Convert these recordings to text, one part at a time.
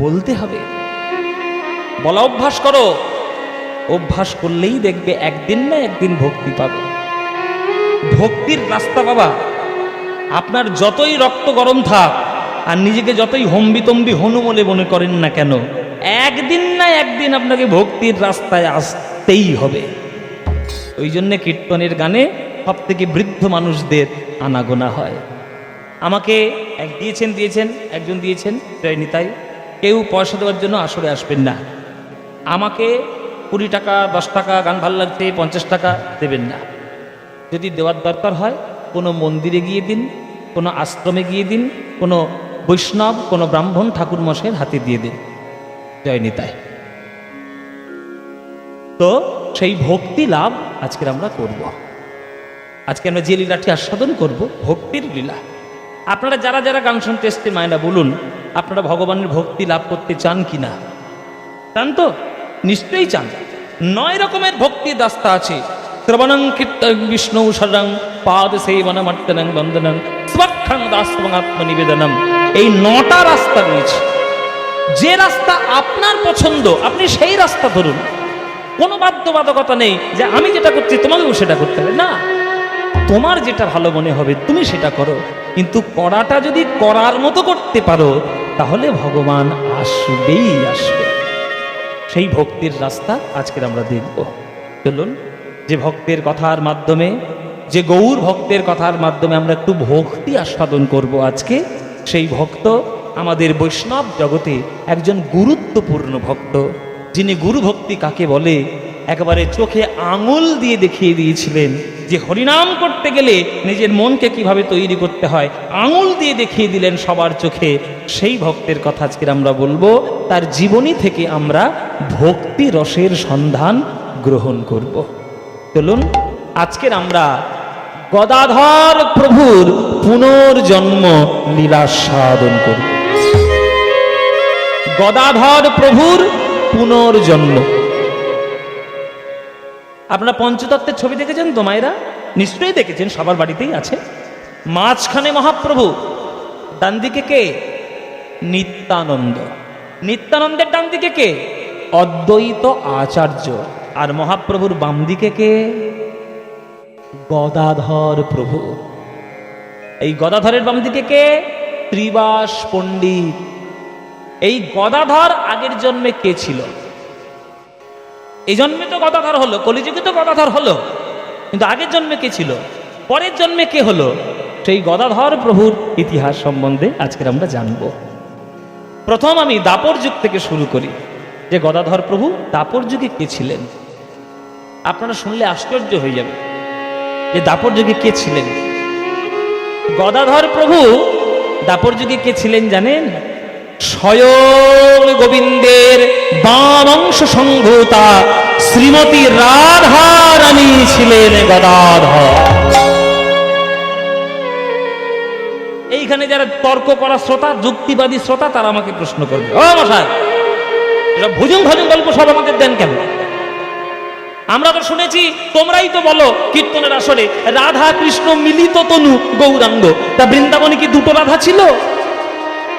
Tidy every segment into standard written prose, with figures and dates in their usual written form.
বলতে হবে, বলা অভ্যাস করো। অভ্যাস করলেই দেখবে একদিন না একদিন ভক্তি পাবে। ভক্তির রাস্তা বাবা, আপনার যতই রক্ত গরম থাক আর নিজেকে যতই হম্বিতম্বি হনুমলে মনে করেন না কেন, একদিন না একদিন আপনাকে ভক্তির রাস্তায় আসতেই হবে। ওই জন্যে কীর্তনের গানে সব থেকে বৃদ্ধ মানুষদের আনাগোনা হয়। আমাকে দিয়েছেন একজন দিয়েছেন নিতাই, কেউ পয়সা দেওয়ার জন্য আসরে আসবেন না। আমাকে 20 টাকা 10 টাকা গান ভালো লাগছে 50 টাকা দেবেন না। যদি দেওয়ার দরকার হয় কোনো মন্দিরে গিয়ে দিন, কোনো আশ্রমে গিয়ে দিন, কোনো বৈষ্ণব কোনো ব্রাহ্মণ ঠাকুর মশাইয়ের হাতে দিয়ে দিন। জয় নিতাই। তো সেই ভক্তি লাভ আজকের আমরা করব। আজকে আমরা যে লীলাটি আস্বাদন করব ভক্তির লীলা। আপনারা যারা যারা গান শুনতে এসছেন মায়েরা বলুন, আপনারা ভগবানের ভক্তি লাভ করতে চান কি না? চান তো? নিশ্চয়ই চান। 9 রকমের ভক্তির রাস্তা আছে। শ্রবণং কীর্তন বিষ্ণু শরণং পাদ সেবনম অর্চনং বন্দনং স্বক্ষং দাসং আত্মনিবেদনম। এই 9টা রাস্তা রয়েছে। যে রাস্তা আপনার পছন্দ আপনি সেই রাস্তা ধরুন। কোনো বাধ্যবাধকতা নেই যে আমি যেটা করছি তোমাকেও সেটা করতে হবে, না। তোমার যেটা ভালো মনে হবে তুমি সেটা করো, কিন্তু করাটা যদি করার মতো করতে পারো তাহলে ভগবান আসবেই আসবে। সেই ভক্তির রাস্তা আজকের আমরা দেখব। চলুন, যে ভক্তের কথার মাধ্যমে, যে গৌর ভক্তের কথার মাধ্যমে আমরা একটু ভক্তি আস্বাদন করব আজকে, সেই ভক্ত আমাদের বৈষ্ণব জগতে একজন গুরুত্বপূর্ণ ভক্ত, যিনি গুরু ভক্তি কাকে বলে একেবারে চোখে আঙুল দিয়ে দেখিয়ে দিয়েছিলেন। যে হরিনাম করতে গেলে নিজের মনকে কিভাবে তৈরি করতে হয় আঙুল দিয়ে দেখিয়ে দিলেন সবার চোখে। সেই ভক্তের কথা আজকের আমরা বলবো। তার জীবনী থেকে আমরা ভক্তি রসের সন্ধান গ্রহণ করব। চলুন, আজকের আমরা গদাধর প্রভুর পুনর্জন্ম লীলাস্বাদন করব। গদাধর প্রভুর পুনর্জন্ম। আপনারা পঞ্চতত্ত্বের ছবি দেখেছেন তো মায়েরা? নিশ্চয়ই দেখেছেন, সবার বাড়িতেই আছে। মাঝখানে মহাপ্রভু, ডান দিকে কে? নিত্যানন্দ। নিত্যানন্দের ডান দিকে কে? অদ্বৈত আচার্য। আর মহাপ্রভুর বাম দিকে কে? গদাধর প্রভু। এই গদাধরের বাম দিকে কে? ত্রিবাস পণ্ডিত। এই গদাধর আগের জন্মে কে ছিল? এই জন্মে তো গদাধর হলো, কলিযুগে তো গদাধর হলো, কিন্তু আগের জন্মে কে ছিল? পরের জন্মে কে হলো? সেই গদাধর প্রভুর ইতিহাস সম্বন্ধে আজকের আমরা জানব। প্রথম আমি দাপর যুগ থেকে শুরু করি, যে গদাধর প্রভু দাপর যুগে কে ছিলেন। আপনারা শুনলে আশ্চর্য হয়ে যাবে যে দাপর যুগে কে ছিলেন। গদাধর প্রভু দাপর যুগে কে ছিলেন জানেন? স্বয়ং গোবিন্দের বাম অংশ সংভূতা শ্রীমতী রাধা রানী ছিলেন গদাধর। এইখানে যারা তর্ক করা শ্রোতা, যুক্তিবাদী শ্রোতা, তারা আমাকে প্রশ্ন করবে, ও মশাই এটা ভুজুং ভাজুং গল্প সব আমাদের দেন কেন? আমরা তো শুনেছি, তোমরাই তো বলো কীর্তনের আসরে রাধা কৃষ্ণ মিলিত তনু গৌরাঙ্গ। তা বৃন্দাবনে কি দুটো রাধা ছিল?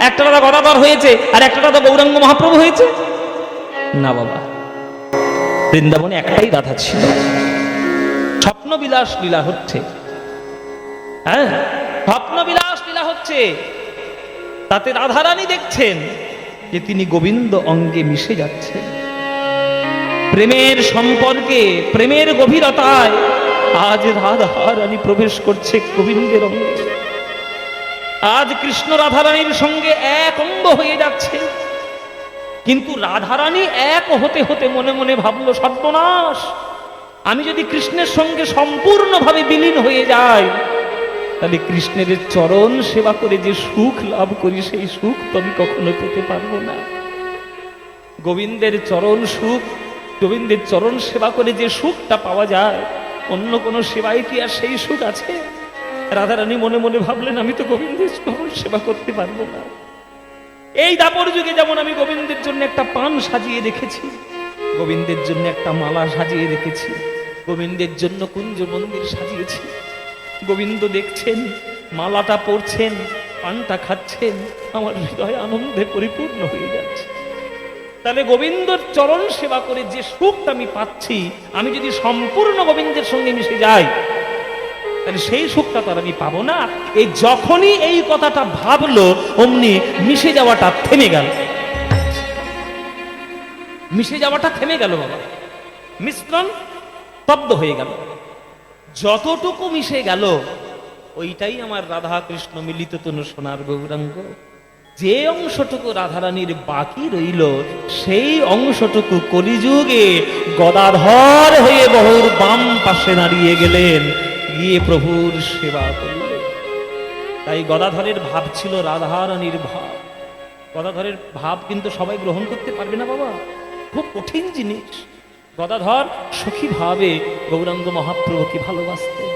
একটা রাধা গদাধর হয়েছে আর একটা রাধা গৌরাঙ্গ মহাপ্রভু হয়েছে? না বাবা, বৃন্দাবনে একটাই রাধা ছিল। স্বপ্নবিলাস লীলা হচ্ছে। হ্যাঁ, স্বপ্নবিলাস লীলা হচ্ছে। তাতে রাধারানী দেখছেন যে তিনি গোবিন্দ অঙ্গে মিশে যাচ্ছেন। প্রেমের সম্পর্কে, প্রেমের গভীরতায় আজ রাধারানী প্রবেশ করছে গোবিন্দের অঙ্গে। আজ কৃষ্ণ রাধারানীর সঙ্গে এক অঙ্গ হয়ে যাচ্ছে। কিন্তু রাধারানী এক হতে হতে মনে মনে ভাবলো, সর্বনাশ, আমি যদি কৃষ্ণের সঙ্গে সম্পূর্ণভাবে বিলীন হয়ে যাই তাহলে কৃষ্ণের চরণ সেবা করে যে সুখ লাভ করি সেই সুখ তো আমি কখনো পেতে পারবো না। গোবিন্দের চরণ সুখ, গোবিন্দের চরণ সেবা করে যে সুখটা পাওয়া যায় অন্য কোনো সেবায় কি আর সেই সুখ আছে? রাধারানী মনে মনে ভাবলেন, আমি তো গোবিন্দের চরণ সেবা করতে পারবো না। এই দাপর যুগে যেমন আমি গোবিন্দের জন্য একটা পান সাজিয়ে রেখেছি, গোবিন্দের জন্য একটা মালা সাজিয়ে রেখেছি, গোবিন্দের জন্য কুঞ্জ মন্দির সাজিয়েছি, গোবিন্দ দেখছেন, মালাটা পরছেন, পানটা খাচ্ছেন, আমার হৃদয় আনন্দে পরিপূর্ণ হয়ে যাচ্ছে। তাহলে গোবিন্দর চরণ সেবা করে যে সুখটা আমি পাচ্ছি, আমি যদি সম্পূর্ণ গোবিন্দের সঙ্গে মিশে যাই, তাহলে সেই সুখটা তো আর আমি পাবো না। এই যখনই এই কথাটা ভাবলো, অমনি মিশে যাওয়াটা থেমে গেল। মিশে যাওয়াটা থেমে গেল বাবা, মিশ্রণ স্তব্ধ হয়ে গেল। যতটুকু মিশে গেল ওইটাই আমার রাধা কৃষ্ণ মিলিত তনু সোনার গৌরাঙ্গ। যে অংশটুকু রাধারানীর বাকি রইল, সেই অংশটুকু কলিযুগে গদাধর হয়ে বহুর বাম পাশে দাঁড়িয়ে গেলেন, গিয়ে প্রভুর সেবা করলেন। তাই গদাধরের ভাব ছিল রাধারানীর ভাব। গদাধরের ভাব কিন্তু সবাই গ্রহণ করতে পারবে না বাবা, খুব কঠিন জিনিস। গদাধর সখী ভাবে গৌরাঙ্গ মহাপ্রভুকে ভালোবাসতেন।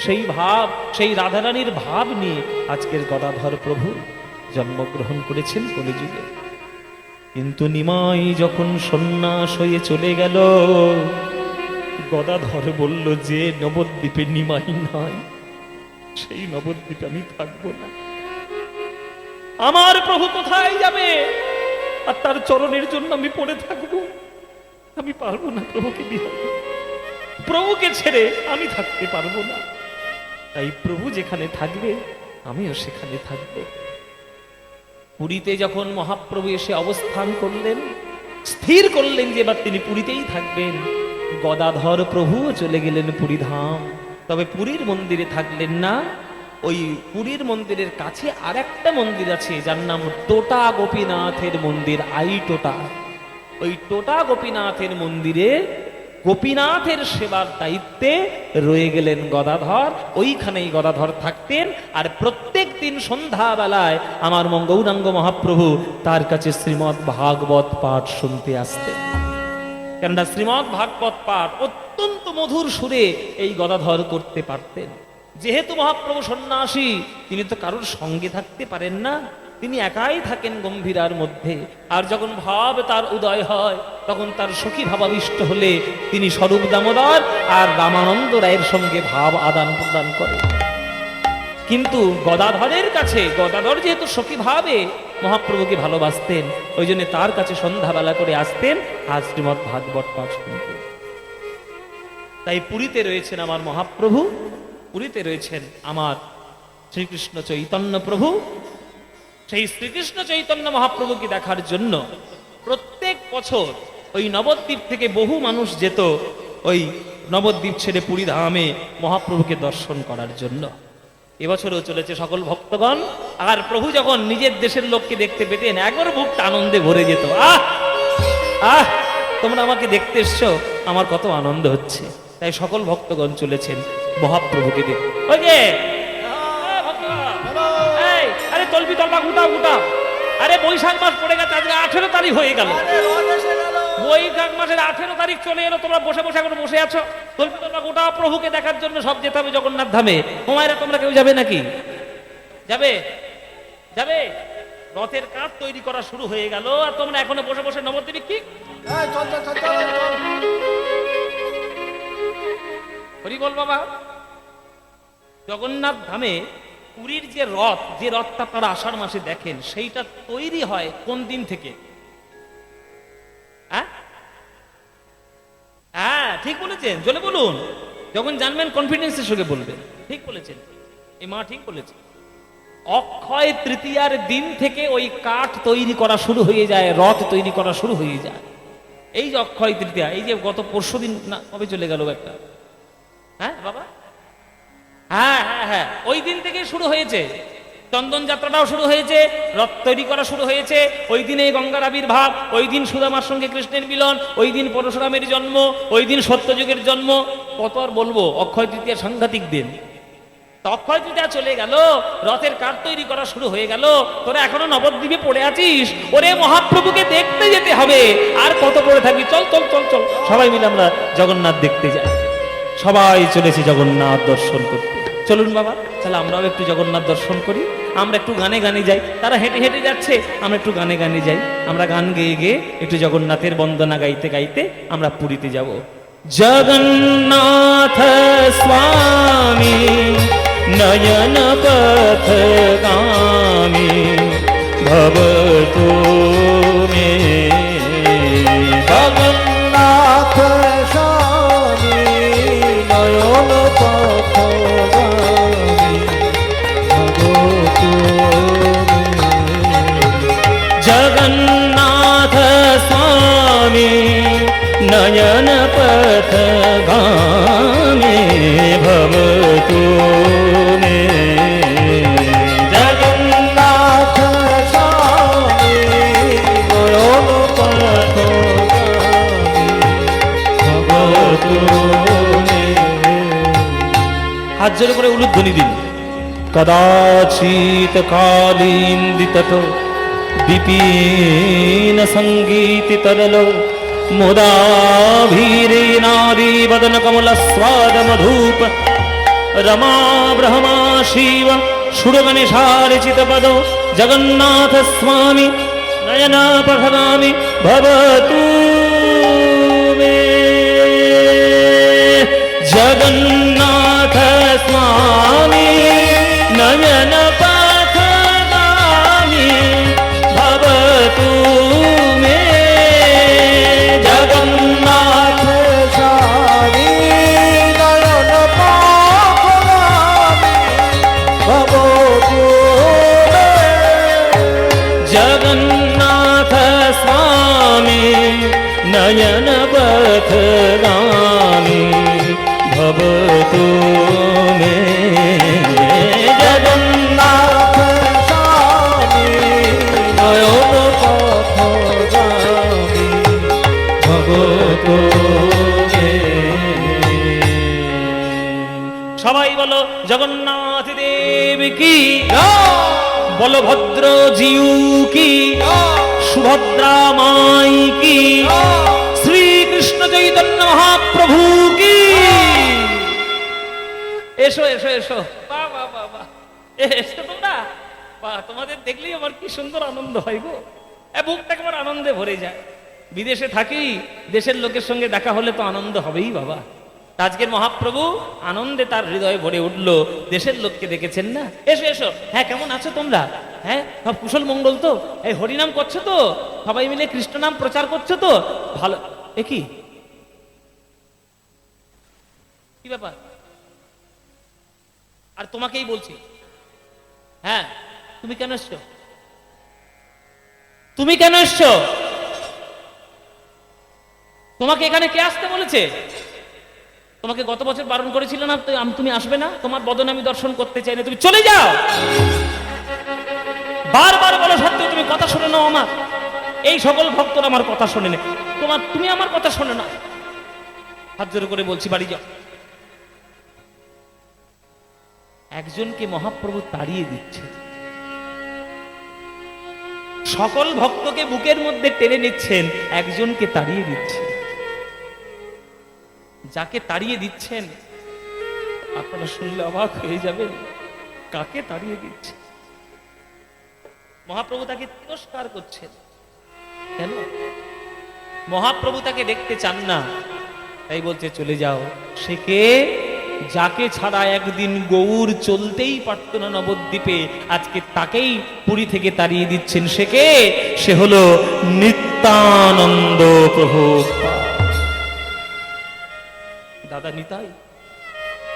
সেই ভাব, সেই রাধারানীর ভাব নিয়ে আজকের গদাধর প্রভু জন্মগ্রহণ করেছেন কলিযুগে। কিন্তু নিমাই যখন সন্ন্যাস হয়ে চলে গেল, গদাধর বলল যে নবদ্বীপে নিমাই নাই, সেই নবদ্বীপে আমি থাকবো না। আমার প্রভু কোথায় যাবে আর তার চরণের জন্য আমি পড়ে থাকবো? আমি পারবো না প্রভুকে বিহারে, প্রভুকে ছেড়ে আমি থাকতে পারবো না। তাই প্রভু যেখানে থাকবে আমিও সেখানে থাকবো। পুরীতে যখন মহাপ্রভু এসে অবস্থান করলেন, স্থির করলেন যে এবার তিনি পুরীতেই থাকবেন, গদাধর প্রভুও চলে গেলেন পুরীধাম। তবে পুরীর মন্দিরে থাকলেন না। ওই পুরীর মন্দিরের কাছে আর একটা মন্দির আছে যার নাম টোটা গোপীনাথের মন্দির, টোটা। ওই টোটা গোপীনাথের মন্দিরে গোপীনাথের সেবার দায়িত্বে রয়ে গেলেন গদাধর। ওইখানেই গদাধর থাকতেন। আর প্রত্যেক দিন সন্ধ্যাবেলায় আমার গৌরাঙ্গ মহাপ্রভু তার কাছে শ্রীমদ্ ভাগবত পাঠ শুনতে আসতেন। কেননা শ্রীমদ্ ভাগবত পাঠ অত্যন্ত মধুর সুরে এই গদাধর করতে পারতেন। যেহেতু মহাপ্রভু সন্ন্যাসী, তিনি তো কারোর সঙ্গে থাকতে পারেন না, তিনি একাই থাকেন গম্ভীরার মধ্যে। আর যখন ভাব তার উদয় হয়, তখন তার সখী ভাবাবিষ্ট হলে তিনি স্বরূপ দামোদর আর রামানন্দ রায়ের সঙ্গে ভাব আদান প্রদান করেন। কিন্তু গদাধরের কাছে, গদাধর যেহেতু সখী ভাবে মহাপ্রভুকে ভালোবাসতেন, ওই জন্য তার কাছে সন্ধ্যাবেলা করে আসতেন আর শ্রীমদ্ ভাগবত পাঠ শুনতেন। তাই পুরীতে রয়েছেন আমার মহাপ্রভু, পুরীতে রয়েছেন আমার শ্রীকৃষ্ণ চৈতন্য প্রভু। সেই শ্রীকৃষ্ণ চৈতন্য মহাপ্রভুকে দেখার জন্য প্রত্যেক বছর ওই নবদ্বীপ থেকে বহু মানুষ যেত ওই নবদ্বীপ ছেড়ে পুরী ধামে মহাপ্রভুকে দর্শন করার জন্য। এবছরও চলেছে সকল ভক্তগণ। আর প্রভু যখন নিজের দেশের লোককে দেখতে পেতেন, একবার বুকটা আনন্দে ভরে যেত। আহ আহ তোমরা আমাকে দেখতে এসছো, আমার কত আনন্দ হচ্ছে। তাই সকল ভক্তগণ চলেছেন মহাপ্রভুকে দেখতে। ওই যে আরে তলবি তলবা গুটাও গুটাও, আরে বৈশাখ মাস পড়ে গেছে, আজকে 18 তারিখ হয়ে গেল। বৈশাখ মাসের 18 তারিখ চলে এলো, তোমরা বসে বসে এখন বসে আছো। তলবি তলবা গোটা প্রভুকে দেখার জন্য সব যেতে হবে জগন্নাথ ধামে। হুমায়রা তোমরা কেউ যাবে নাকি? যাবে? যাবে? রথের কাঠ তৈরি করা শুরু হয়ে গেল আর তোমরা এখনো বসে বসে নবদ্বীপে কি? হরি বল বাবা। জগন্নাথ ধামে পুরীর যে রথ, যে রথটা আপনারা আষাঢ় মাসে দেখেন, সেইটা তৈরি হয় কোন দিন থেকে? হ্যাঁ ঠিক বলেছেন, জলে বলুন। যখন জানবেন কনফিডেন্সের সঙ্গে বলবেন। ঠিক বলেছেন, এই মা ঠিক বলেছেন। অক্ষয় তৃতীয়ার দিন থেকে ওই কাঠ তৈরি করা শুরু হয়ে যায়, রথ তৈরি করা শুরু হয়ে যায়। এই যে অক্ষয় তৃতীয়া, এই যে গত পরশু দিন না কবে চলে গেল একটা, হ্যাঁ বাবা, হ্যাঁ হ্যাঁ হ্যাঁ, ওই দিন থেকে শুরু হয়েছে। চন্দন যাত্রাটাও শুরু হয়েছে, রথ তৈরি করা শুরু হয়েছে। ওই দিনে গঙ্গার আবির্ভাব, ওই দিন সুদামার সঙ্গে কৃষ্ণের মিলন, ওই দিন পরশুরামের যন্ম, ওই দিন সত্যযুগের জন্ম। কত আর বলবো, অক্ষয় তৃতীয়া সাংঘাতিক দিন। অক্ষয় তৃতীয়া চলে গেল, রথের কাঠ তৈরি করা শুরু হয়ে গেল, তোরা এখনো নবদ্বীপে পড়ে আছিস। ওরে মহাপ্রভুকে দেখতে যেতে হবে, আর কত পড়ে থাকবি? চল চল চল চল, সবাই মিলে আমরা জগন্নাথ দেখতে যাই। সবাই চলেছি জগন্নাথ দর্শন করতে। চলুন বাবা, তাহলে আমরাও একটু জগন্নাথ দর্শন করি। আমরা একটু গানে গানে যাই, তারা হেঁটে হেঁটে যাচ্ছে, আমরা একটু গানে গানে যাই। আমরা গান গেয়ে গেয়ে একটু জগন্নাথের বন্দনা গাইতে গাইতে আমরা পুরীতে যাব। জগন্নাথ স্বামী नयन पथगामी भवतु मे। जगन्नाथ स्वामी नयन पथगामी भवतु मे। जगन्नाथ स्वामी नयन पथगामी भवतु मे। जगन्नाथ स्वामी नयन पथगामी भवतु मे। हाथ जोड़े করে উলুধ্বনি দিন। कदाचित कालीन्दितत विपिन संगीति तरलो मुदाभीरेनादि वदन कमल स्वाद मधुप रमा ब्रह्मा शिव सुरगणेशार्चित पदो जगन्नाथ स्वामी नयन पथगामी भवतु मे। जगन्नाथ स्वामी नयन पथगामी भवतु मे। जगन्नाथ स्वामी नयन पथगामी भवतु मे। जगन्नाथ स्वामी नयन पथगामी भवतु मे। जगन्नाथ स्वामी नयन पथगामी भवतु मे। সবাই বলো জগন্নাথ দেব কি, বলভদ্র জিউ কি, সুভদ্রা মাই কি, শ্রীকৃষ্ণ চৈতন্য মহাপ্রভু কি। এসো এসো এসো, বাহ বাহ বাহ বাহ, এসো তোমরা। বাহ, তোমাদের দেখলেই আমার কি সুন্দর আনন্দ হয় গো, বুকটা কেমন আনন্দে ভরে যায়। বিদেশে থাকি, দেশের লোকের সঙ্গে দেখা হলে তো আনন্দ হবেই বাবা। আজকের মহাপ্রভু আনন্দে তার হৃদয়ে ভরে উঠলো, দেশের লোককে দেখেছেন না। এসো এসো, হ্যাঁ কেমন আছো তোমরা? হ্যাঁ সব কুশল মঙ্গল তো? এই হরিনাম করছো তো? সবাই মিলে কৃষ্ণ নাম প্রচার করছো তো? ভালো। এ কি কি ব্যাপার? আর তোমাকেই বলছি, হ্যাঁ তুমি কেন এসছো? তুমি কেন এসছো? তোমাকে এখানে কে আসতে বলেছে? তোমাকে গত বছর বারণ করেছিল না তুমি আসবে না? তোমার বদন আমি দর্শন করতে চাই না, তুমি চলে যাও। বারবার বলো সত্ত্বেও তুমি কথা শোনো না আমার। এই সকল ভক্তরা আমার কথা শোনে না, তুমি আমার কথা শোনো না। হাত জোর করে বলছি বাড়ি যাও। একজনকে মহাপ্রভু তাড়িয়ে দিচ্ছে, সকল ভক্তকে বুকের মধ্যে টেনে নিচ্ছেন, একজনকে তাড়িয়ে দিচ্ছেন। যাকে তাড়িয়ে দিচ্ছেন আপনারা শুনলে অবাক হয়ে যাবেন। কাকে তাড়িয়ে দিচ্ছে? মহাপ্রভু তাকে তিরস্কার করছেন। কেন? মহাপ্রভু তাকে দেখতে চান না, তাই বলছে চলে যাও। সে কে? যাকে ছাড়া একদিন গৌর চলতেই পারত না নবদ্বীপে, আজকে তাকেই পুরী থেকে তাড়িয়ে দিচ্ছেন। সে কে? সে হলো নিত্যানন্দ প্রভু। দাদা নিতাই,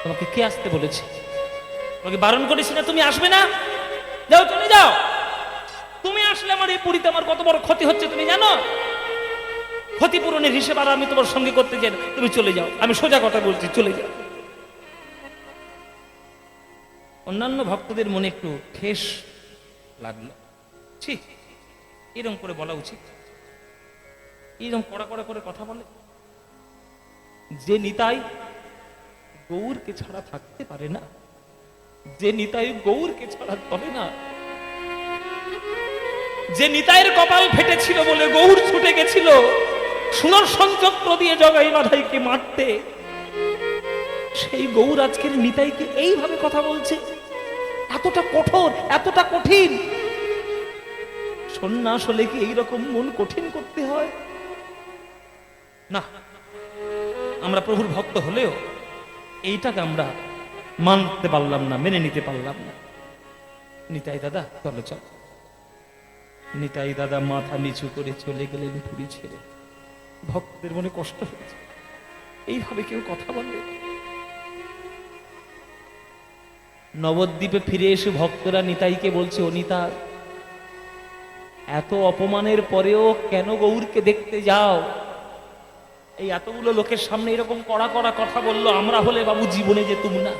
তোমাকে কে আসতে বলেছে? তোমাকে বারণ করেছি না তুমি আসবে না? যাও, চলে যাও। তুমি আসলে আমার এই পুরীতে আমার কত বড় ক্ষতি হচ্ছে তুমি জানো? ক্ষতিপূরণের হিসেব আর আমি তোমার সঙ্গে করতে চাই না, তুমি চলে যাও। আমি সোজা কথা বলছি, চলে যাও। অন্যান্য ভক্তদের মনে একটু ঠেস লাগলো। ঠিক এরকম করে বলা উচিত? এরকম কড়া কড়া করে কথা বলে? যে নিতাই গৌরকে ছাড়া থাকতে পারে না, যে নিতাই গৌরকে ছাড়া চলে না, যে নিতাইয়ের কপাল ফেটেছিল বলে গৌর ছুটে গেছিল সুদর্শন চক্র দিয়ে জগাই বাধাইকে মারতে, সেই গৌর আজকের নিতাইকে এইভাবে কথা বলছে। এতটা কঠোর, এতটা কঠিন। সন্ন্যাস হলে কি এইরকম মন কঠিন করতে হয়? না, আমরা প্রভুর ভক্ত হলেও এইটাকে আমরা মানতে পারলাম না, মেনে নিতে পারলাম না। নিতাই দাদা চলো চল। নিতাই দাদা মাথা নিচু করে চলে গেলেন পুরী ছেড়ে। ভক্তদের মনে কষ্ট হয়েছে, এইভাবে কেউ কথা বলে? নবদ্বীপে ফিরে এসে ভক্তরা নিতাইকে বলছে, ও নিতাই, এত অপমানের পরেও কেন গৌরকে দেখতে যাও? এই এতগুলো লোকের সামনে এরকম কড়া কড়া কথা বললো, আমরা হলে বাবু জীবনে যেতুম না,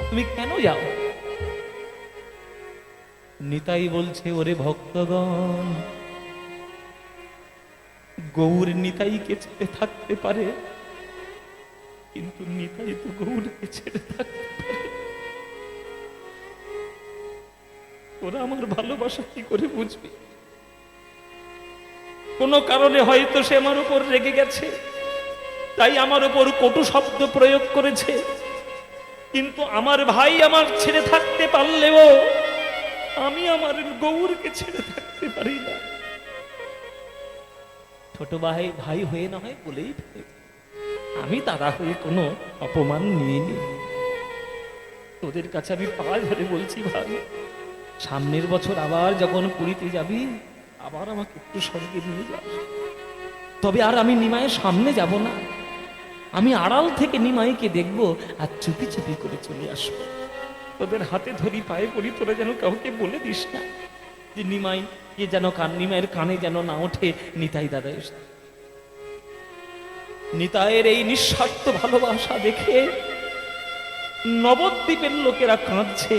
তুমি কেন যাও? নিতাই বলছে, ওরে ভক্তগণ, গৌর নিতাইকে ছেড়ে থাকতে পারে, কিন্তু নিতাই তো গৌরকে ছেড়ে থাকতে পারে। ওরা আমার ভালোবাসা কি করে বুঝবে? কোনো কারণে হয়তো সে আমার উপর রেগে গেছে, তাই আমার উপর কটু শব্দ প্রয়োগ করেছে, কিন্তু আমার ভাই আমার ছেড়ে থাকতে পারলেও আমি আমার গৌরকে ছেড়ে থাকতে পারি না। ছোট ভাই ভাই হয়ে না হয় বলেই ফেলে, আমি তারা হয়ে কোনো অপমান নিইনি। তোদের কাছে আমি পা ধরে বলছি, ভাই সামনের বছর আবার যখন পুরীতে যাবি, আবার আমাকে একটু সঙ্গে নিয়ে যাস। তবে আর আমি নিমাইয়ের সামনে যাব না, আমি আড়াল থেকে নিমাইকে দেখবো আর চুপি চুপি করে চলে আসবো। তোদের হাতে ধরি, পায়ে পড়ি, তোরা যেন কাউকে বলে দিস না যে নিমাই কে যেন নিমাইয়ের কানে যেন না ওঠে নিতাই দাদা এসে। নিতাইয়ের এই নিঃস্বার্থ ভালোবাসা দেখে নবদ্বীপের লোকেরা কাঁদছে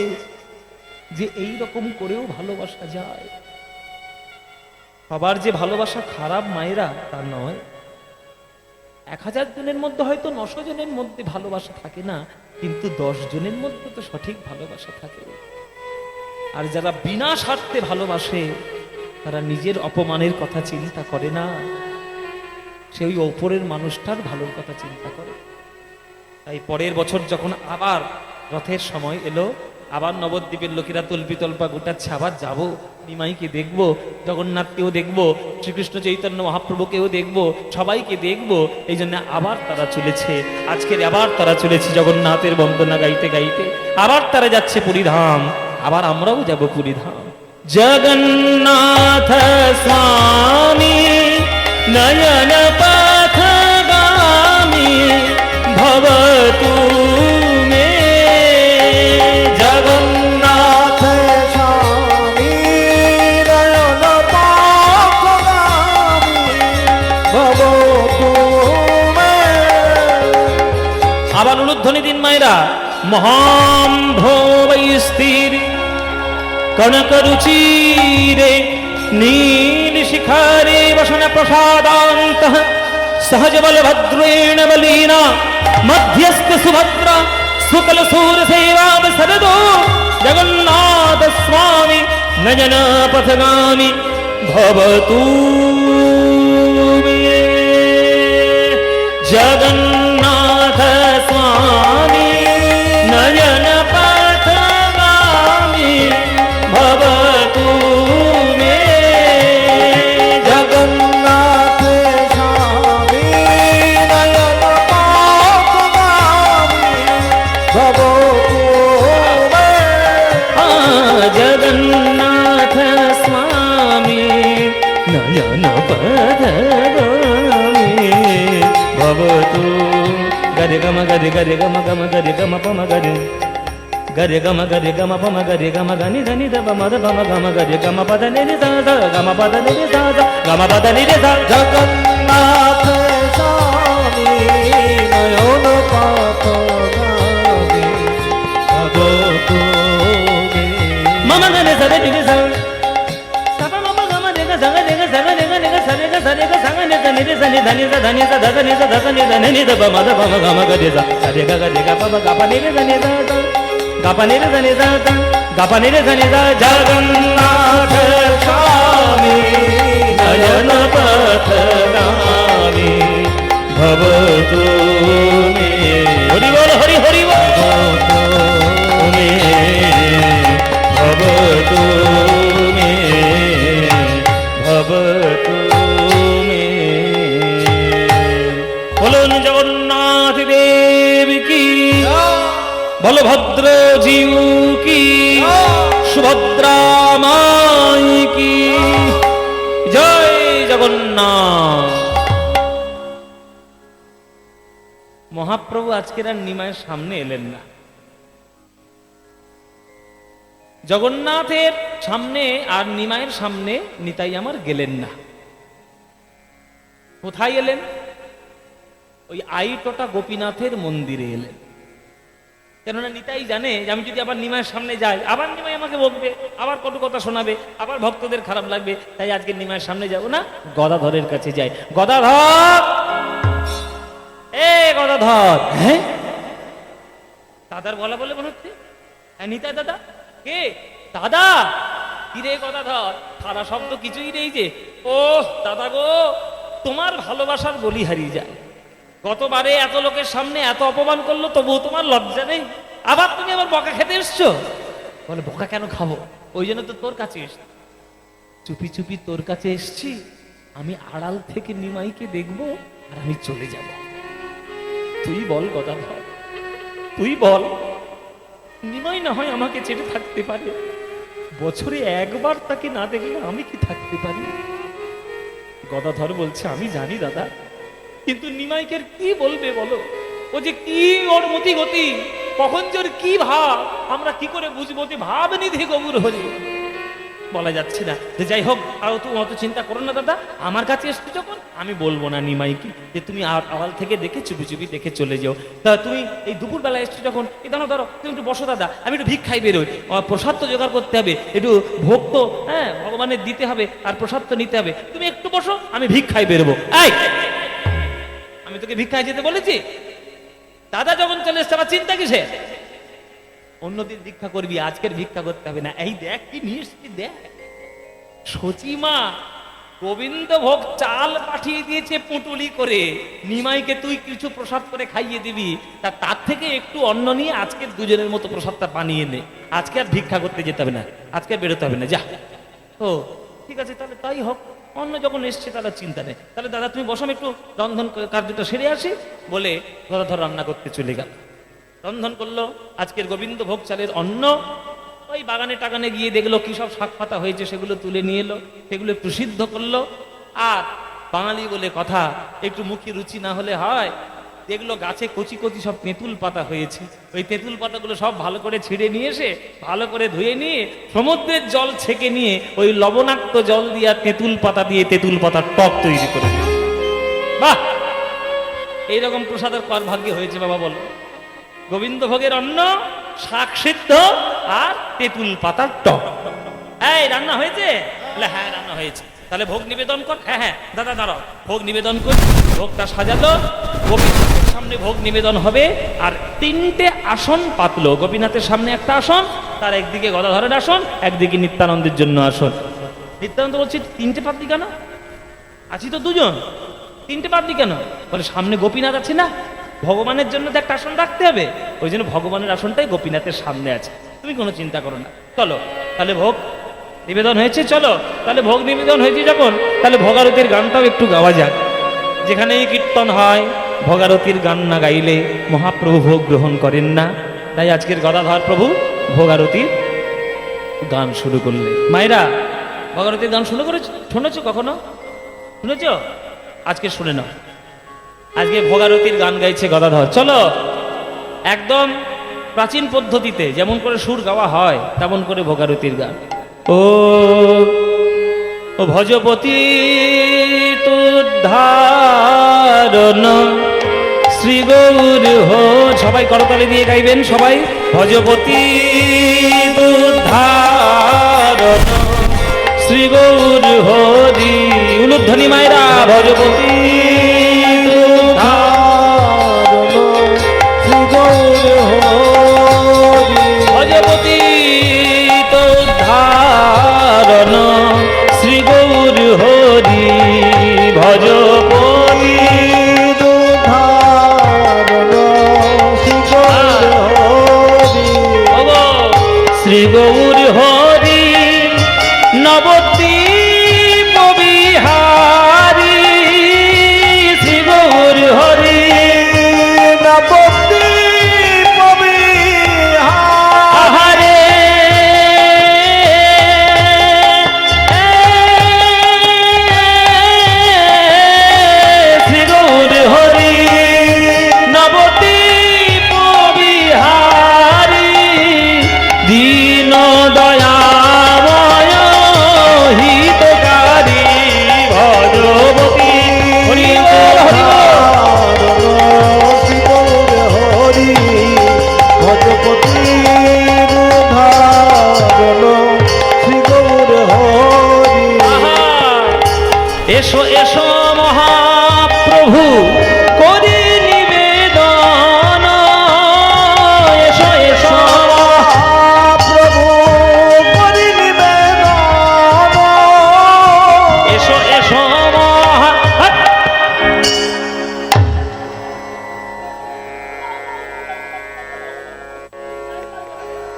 যে এই রকম করেও ভালোবাসা যায়। সবার যে ভালোবাসা খারাপ মায়েরা তা নয়। 1000 জনের মধ্যে হয়তো 900 জনের মধ্যে ভালোবাসা থাকে না, কিন্তু 10 জনের মধ্যে তো সঠিক ভালোবাসা থাকে। আর যারা বিনা স্বার্থে ভালোবাসে তারা নিজের অপমানের কথা চিন্তা করে না, সে ওই ওপরের মানুষটার ভালোর কথা চিন্তা করে। তাই পরের বছর যখন আবার রথের সময় এলো, আবার নবদ্বীপের লোকেরা তল্পি তল্পা গোটাচ্ছে, আবার যাবো, নিমাইকে দেখবো, জগন্নাথকেও দেখবো, শ্রীকৃষ্ণ চৈতন্য মহাপ্রভুকেও দেখবো, সবাইকে দেখবো। এই জন্য আবার তারা চলেছে, আজকের আবার তারা চলেছে জগন্নাথের বন্দনা গাইতে গাইতে, আবার তারা যাচ্ছে পুরীধাম, আবার আমরাও যাব পুরীধাম। জগন্নাথ স্বামী নয়ন পথগামী ভবতু মে। জগন্নাথ স্বামী নয়ন পথগামী ভবতু মে। আবার উলুধ্বনি দিন মায়েরা। মহাম ভৈস্থির কনক রুচিরে নীল শিখারে বসন প্রসাদান্ত সহজ বলভদ্রেণ বলীনা মধ্যস্থ সুভদ্রা শুক্ল সূর সেবা সরদো জগন্নাথ স্বামী নয়ন পথগামী ভবতু মে। জগন্নাথ স্বামী নয়ন পথগামী ভবতু মে। জগন্নাথ স্বামী নয়ন পথগামী ভবতু মে। জগন্নাথ স্বামী নয়ন পথগামী ভবতু। গরে গম গরে গরে গম গম গরে গম পম গরে গরে গম গরে গম পম গরে গম গনি ধনি দ বম দ বম গম গরে গম পদ নি রে দ গম পদ নি রে দ গম পদ নি রে দ। জগন্নাথ স্বামী নয়ন পথগামী ভবতু মে। মম গনে সরে নি রে সব মম গম রে গ সগ রে গ সগ রে গ রে গ সরে গ সরে গ সগ নি দ নি রে সনি ধনি দ ধনি দ ধ নি দ ধ নি দ নি দ বম দ বম গম গরে দ সরে গ রে গ পম গ প নি রে নি দ গ প নি রে নি দ গ প নি রে নি দ। জগন্নাথ স্বামী নয়ন পথগামী ভবতু মে। হরি বল হরি হরি বল মে ভবতু মে ভবতু মে। বলুন জগন্নাথ দেব কি, বলভদ্র জিউ কি, সুভদ্রা মাই কি, জয় জগন্নাথ। মহাপ্রভু আজকের আর নিমায়ের সামনে এলেন না। জগন্নাথের সামনে আর নিমায়ের সামনে নিতাই আমার গেলেন না। কোথায় এলেন? ওই আইটোটা গোপীনাথের মন্দিরে এলেন। কেননা নিতাই জানে যে আমি যদি আবার নিমায়ের সামনে যাই, আবার নিমাই আমাকে বকবে, আবার কত কথা শোনাবে, আবার ভক্তদের খারাপ লাগবে। তাই আজকে নিমায়ের সামনে যাব না, গদাধরের কাছে যাই। গদাধর, এ গদাধর। হ্যাঁ, দাদার বলা বলে মনে হচ্ছে। হ্যাঁ নিতাই দাদা। কে? দাদা। কিরে গদাধর, দাদা শব্দ কিছুই নেই যে। ও দাদা গো, তোমার ভালোবাসার বলি হারিয়ে যায়। গতবারে এত লোকের সামনে এত অপমান করলো, তবুও তোমার লজ্জা নেই। আবার তুমি আবার বকা খেতে এসছো। বলে বকা কেন খাবো? ওই জন্য তো তোর কাছে এসছি, চুপি চুপি তোর কাছে এসছি। আমি আড়াল থেকে নিমাইকে দেখবো আর আমি চলে যাব। তুই বল গদাধর, তুই বল, নিমাই না হয় আমাকে ছেড়ে থাকতে পারে, বছরে একবার তাকে না দেখলে আমি কি থাকতে পারি? গদাধর বলছে আমি জানি দাদা, কিন্তু নিমাইকে কি বলবে বলো? ও যে কি ওর মতি গতি, কখন যে ওর কি ভাব, আমরা কি করে বুঝবো? যে ভাব নিধি গবুর হরি, বলা যাচ্ছে না। যে যাই হোক, আর তুমি অত চিন্তা করো না দাদা, আমার কাছে এসছো যখন আমি বলবো না নিমাইকে যে তুমি আড়াল থেকে দেখে চুপি চুপি দেখে চলে যাও। তা তুমি এই দুপুরবেলা এসছো যখন, এই দাঁড়ো দাঁড়ো, তুমি একটু বসো দাদা, আমি একটু ভিক্ষাই বেরোই, প্রসাদ তো জোগাড় করতে হবে, একটু ভোগ তো হ্যাঁ ভগবানের দিতে হবে, আর প্রসাদ তো নিতে হবে, তুমি একটু বসো, আমি ভিক্ষাই বেরোবো। এই, আমি তোকে ভিক্ষায় যেতে বলেছি? দাদা যখন চলে এসছে আমার চিন্তা কিসে? অন্যদিন ভিক্ষা করবি, আজকের ভিক্ষা করতে হবে না। এই দেখ কি নিয়ে এসছি, দেখ সচিমা গোবিন্দভোগ চাল পাঠিয়ে দিয়েছে পুঁটুলি করে, নিমাইকে তুই কিছু প্রসাদ করে খাইয়ে দিবি, তার থেকে একটু অন্ন নিয়ে আজকে দুজনের মতো প্রসাদটা বানিয়ে নে। আজকে আর ভিক্ষা করতে যেতে হবে না, আজকে আর বেরোতে হবে না, যা। ও ঠিক আছে, তাহলে তাই হোক, অন্য যখন এসছে তাহলে চিন্তা নেই। তাহলে দাদা তুমি বসো, আমি একটু রন্ধন কার্যটা সেরে আসি, বলে গদাধর রান্না করতে চলে গেল। রন্ধন করলো আজকের গোবিন্দভোগ চালের অন্ন। ওই বাগানে টাগানে গিয়ে দেখলো কি সব শাক পাতা হয়েছে, সেগুলো তুলে নিয়ে এলো, সেগুলো একটু সিদ্ধ করলো। আর বাঙালি বলে কথা, একটু মুখে রুচি না হলে হয়। দেখলো গাছে কচি কচি সব তেঁতুল পাতা হয়েছে, ওই তেঁতুল পাতাগুলো সব ভালো করে ছিঁড়ে নিয়ে এসে ভালো করে ধুয়ে নিয়ে সমুদ্রের জল ছেঁকে নিয়ে ওই লবণাক্ত জল দিয়ে তেঁতুল পাতা দিয়ে তেঁতুল পাতার টক তৈরি করে দিল। বাহ, এইরকম প্রসাদের কর ভাগ্যে হয়েছে বাবা, বলো। গোবিন্দভোগের অন্ন, শাক সিদ্ধ আর তেঁতুল পাতার টক। এই রান্না হয়েছে? হ্যাঁ রান্না হয়েছে। তাহলে ভোগ নিবেদন কর। হ্যাঁ হ্যাঁ দাদা দাঁড়াও, ভোগ নিবেদন কর। ভোগটা সাজালো, গোপীনাথের সামনে ভোগ নিবেদন হবে। আর তিনটে আসন পাতলো, গোপীনাথের সামনে একটা আসন, তার একদিকে গদাধরের আসন, একদিকে নিত্যানন্দের জন্য আসন। নিত্যানন্দ বলছে তিনটে পাতলি কেন? আছি তো দুজন, তিনটে পাতলি কেন? বলে সামনে গোপীনাথ আছে না, ভগবানের জন্য তো একটা আসন রাখতে হবে, ওই জন্য ভগবানের আসনটাই গোপীনাথের সামনে আছে। তুমি কোনো চিন্তা করো না, চলো তাহলে ভোগ নিবেদন হয়েছে, চলো তাহলে ভোগ নিবেদন হয়েছে যখন, তাহলে ভোগারতির গানটাও একটু গাওয়া যাক। যেখানেই কীর্তন হয় ভোগারতির গান না গাইলে মহাপ্রভু ভোগ গ্রহণ করেন না। তাই আজকের গদাধর প্রভু ভোগারতির গান শুরু করলে। মায়েরা ভোগারতির গান শুরু করেছ, শুনেছ কখনো? শুনেছ? আজকে শুনে নাও, আজকে ভোগারতির গান গাইছে গদাধর। চলো একদম প্রাচীন পদ্ধতিতে যেমন করে সুর গাওয়া হয় তেমন করে ভোগারতির গান। ও ভজপতি তুদ্ধারণ শ্রী গৌর হো, সবাই করতালি দিয়ে গাইবেন সবাই। ভজপতি তুদ্ধারণ শ্রী গৌর হরি, উলুধ্বনি মায়েরা। ভজপতি ভজপতি তুদ্ধারণ শ্রী গৌর হরি, ভজপতি শ্রী গৌর হরি, নবদ্বীপ বিহারী শ্রী গৌর হরি, নবদ্বীপ বিহারী এসো এসো মহাপ্রভু করি নিবেদন, এসো এসো প্রভু করি নিবেদন, এসো এসো মহা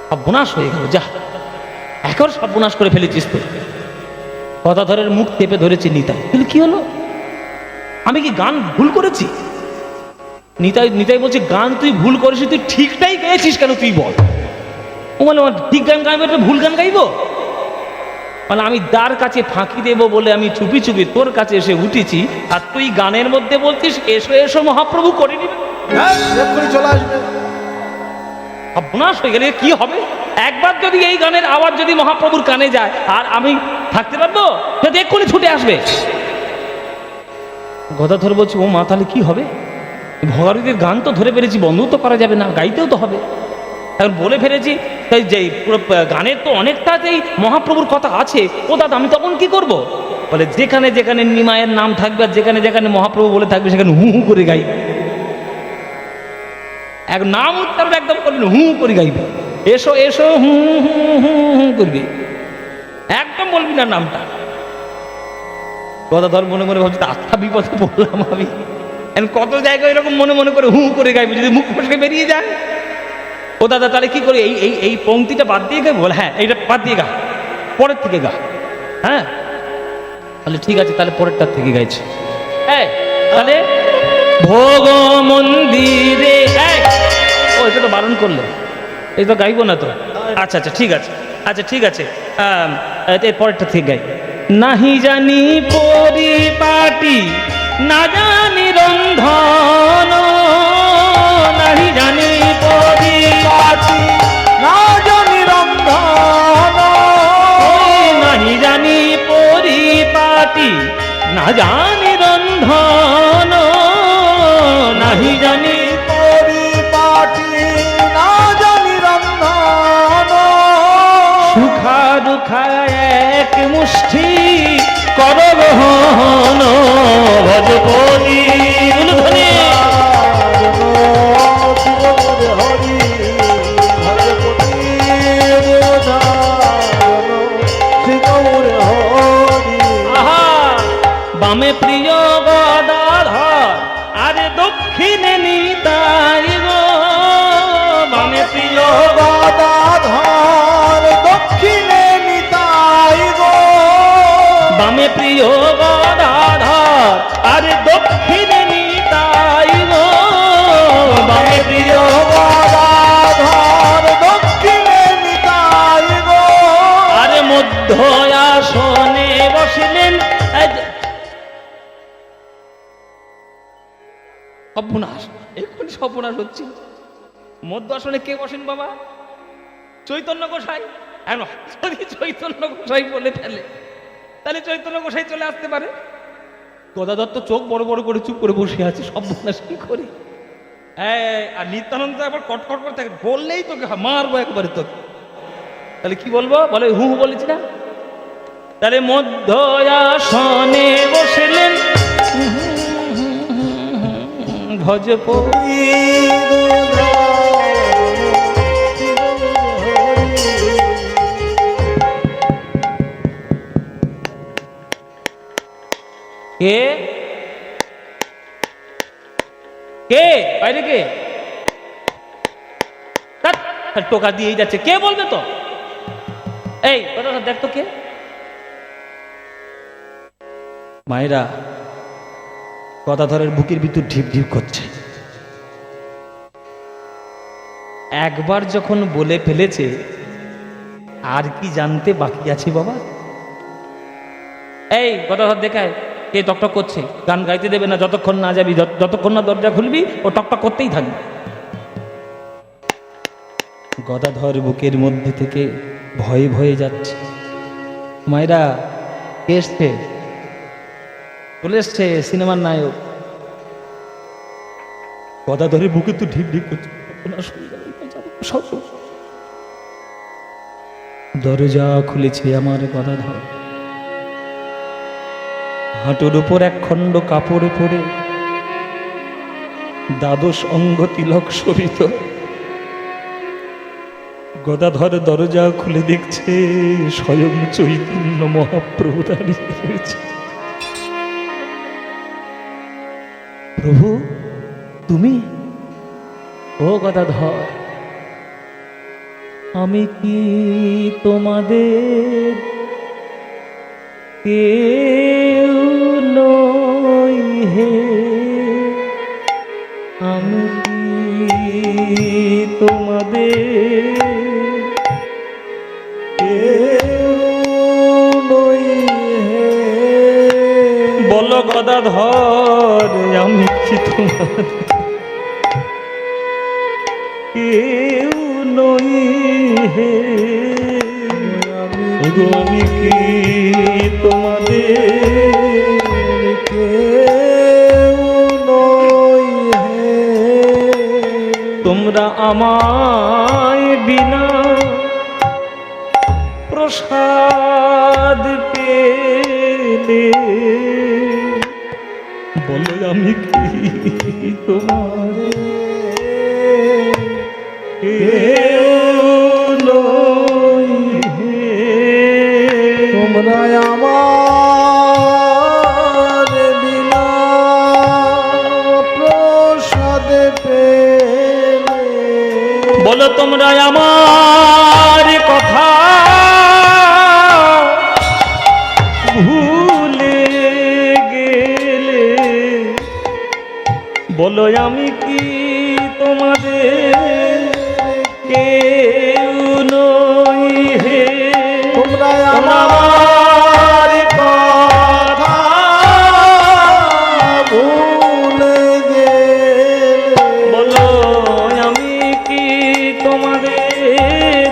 সর্বনাশ হয়ে গেল, যা এখন সর্বনাশ করে ফেলেছিস তুই। কথাধরের মুখ টেপে ধরেছি নিতাই। বলি কি হলো, আমি কি গান ভুল করেছি? নিতাই নিতাই বলছে গান তুই ভুল করেছিস, তুই ঠিকটাই গেয়েছিস কেন তুই বল। ও বলে ঠিক গান গাইবে, ভুল গান গাইবো? মানে আমি দ্বার কাছে ফাঁকি দেবো বলে আমি চুপি চুপি তোর কাছে এসে উঠেছি, আর তুই গানের মধ্যে বলছিস এসো এসো মহাপ্রভু করে নিবে। হ্যাঁ এক্ষুনি চলে আসবে। সর্বনাশ হয়ে গেলে কি হবে? একবার যদি এই গানের আওয়াজ যদি মহাপ্রভুর কানে যায় আর আমি থাকতে পারবো? যদি এক্ষুনি ছুটে আসবে। গদাধর বলছে ও মা তাহলে কি হবে? ভগারীদের গান তো ধরে ফেলেছি, বন্ধ তো করা যাবে না, গাইতেও তো হবে। এখন বলে ফেলেছি, তাই যে পুরো গানের তো অনেকটাতেই মহাপ্রভুর কথা আছে। ও দাদা আমি তখন কি করব? বলে যেখানে যেখানে নিমায়ের নাম থাকবে আর যেখানে যেখানে মহাপ্রভু বলে থাকবে সেখানে হু হু করে গাই। এক নাম উচ্চারণ একদম করবি, হু করে গাইবি। এসো এসো হু হু হু হু করবি, একদম বলবি না নামটা। গদাধর মনে মনে ভাবছি আত্মা বিপদে বললাম আমি। কত জায়গায় এরকম মনে মনে করে হু করে গাইবে, যদি মুখ ফসকে বেরিয়ে যায়। ও দাদা তাহলে কি করে, এই এই এই পংক্তিটা বাদ দিয়ে গাই? বলে হ্যাঁ এইটা বাদ দিয়ে গা, পরের থেকে গা। হ্যাঁ তাহলে ঠিক আছে, তাহলে পরেরটার থেকে গাইছে। হ্যাঁ তাহলে ভোগ মন্দিরে, ও এটা তো বারণ করলো, এই তো গাইবো না তো। আচ্ছা আচ্ছা ঠিক আছে, আচ্ছা ঠিক আছে, এর পরেরটা থেকে গাই। নাহি জানি পরিপাটি না জানি রন্ধন, নাহি জানি পরিপাটি না জানি রন্ধন, নাহি জানি পরিপাটি না জানি রন্ধন, নাহি জানি পরিপাটি না জানি রন্ধন, সুখা দুঃখা এক মুষ্টি কর গ্রহণ, ভজপতি উলুধ্বনি। হরি ভজপতি শ্রী গৌর হরি। আহা বামে প্রিয় গদাধর আরে দক্ষিণে নিতাই গো, বামে প্রিয় গদাধর দক্ষিণে নিতাই গো, বামে প্রিয় গদাধর আরে দক্ষিণে নিতাই গো, বামে প্রিয় গদাধর দক্ষিণে নিতাই গো, আরে মধ্য আসনে বসিলেন। সর্বনাশ, এক্ষুনি সর্বনাশ হচ্ছে। মধ্য আসনে কে বসেন বাবা? চৈতন্য গোসাই। যদি চৈতন্য গোসাই বলে ফেলে তাহলে চৈতন্য গোসাই চলে আসতে পারে। গদাধর তো চোখ বড় বড় করে চুপ করে বসে আছে, সর্বনাশ কি করি। আর নিত্যানন্দ একবার কটকট করে থাকে, বললেই তোকে মারবো একবারে তোকে। তাহলে কি বলবো? বলে হু হু বলেছি না। তাহলে মধ্য আসনে বসলেন ভজপতি। কে কে বাইরে কে? টোকা দিয়েই যাচ্ছে, কে বলবে তো? এই কথা দেখ তো কে। মায়েরা গদাধরের বুকের ভিতর ঢিপ ঢিপ করছে। একবার যখন বলে ফেলেছে আর কি জানতে বাকি আছে বাবা? এই গদাধর দেখায় কে টকটক করছে, গান গাইতে দেবে না যতক্ষণ না যাবি, যতক্ষণ না দরজা খুলবি ও টকটক করতেই থাকবে। গদাধর বুকের মধ্যে থেকে ভয়ে ভয়ে যাচ্ছে। মায়েরা কে এসছে? চলে এসছে সিনেমার নায়ক। গদাধরের বুকে তো ঢিপ ঢিপ করছে। দরজা খুলেছে আমার গদাধর। হাঁটুর উপর এক খণ্ড কাপড়ে পরে দ্বাদশ অঙ্গ তিলক শোভিত গদাধর দরজা খুলে দেখছে স্বয়ং চৈতন্য মহাপ্রভু দাঁড়িয়ে রয়েছে। প্রভু তুমি? ও গদাধর, আমি কি তোমাদের কেউ নই হে? আমি কি তোমাদের কেউ নই হে? বলো গদাধর, আমি কি তোমাদের কেউ নই হে? আমি কি তোমাদের কেউ নই হে? তোমরা আমায় বিনা প্রসাদ পেলে, বলো আমি কি তোমার কেউ নই হে? তোমরা আমার বিনা প্রসাদ পেলে, বলো তোমরা আমার কথা ভুলে গেলে, বলো আমি কি তোমাদের কেউ নই হে? তোমরা আমার কথা ভুলে গেলে, বলো আমি কি তোমাদের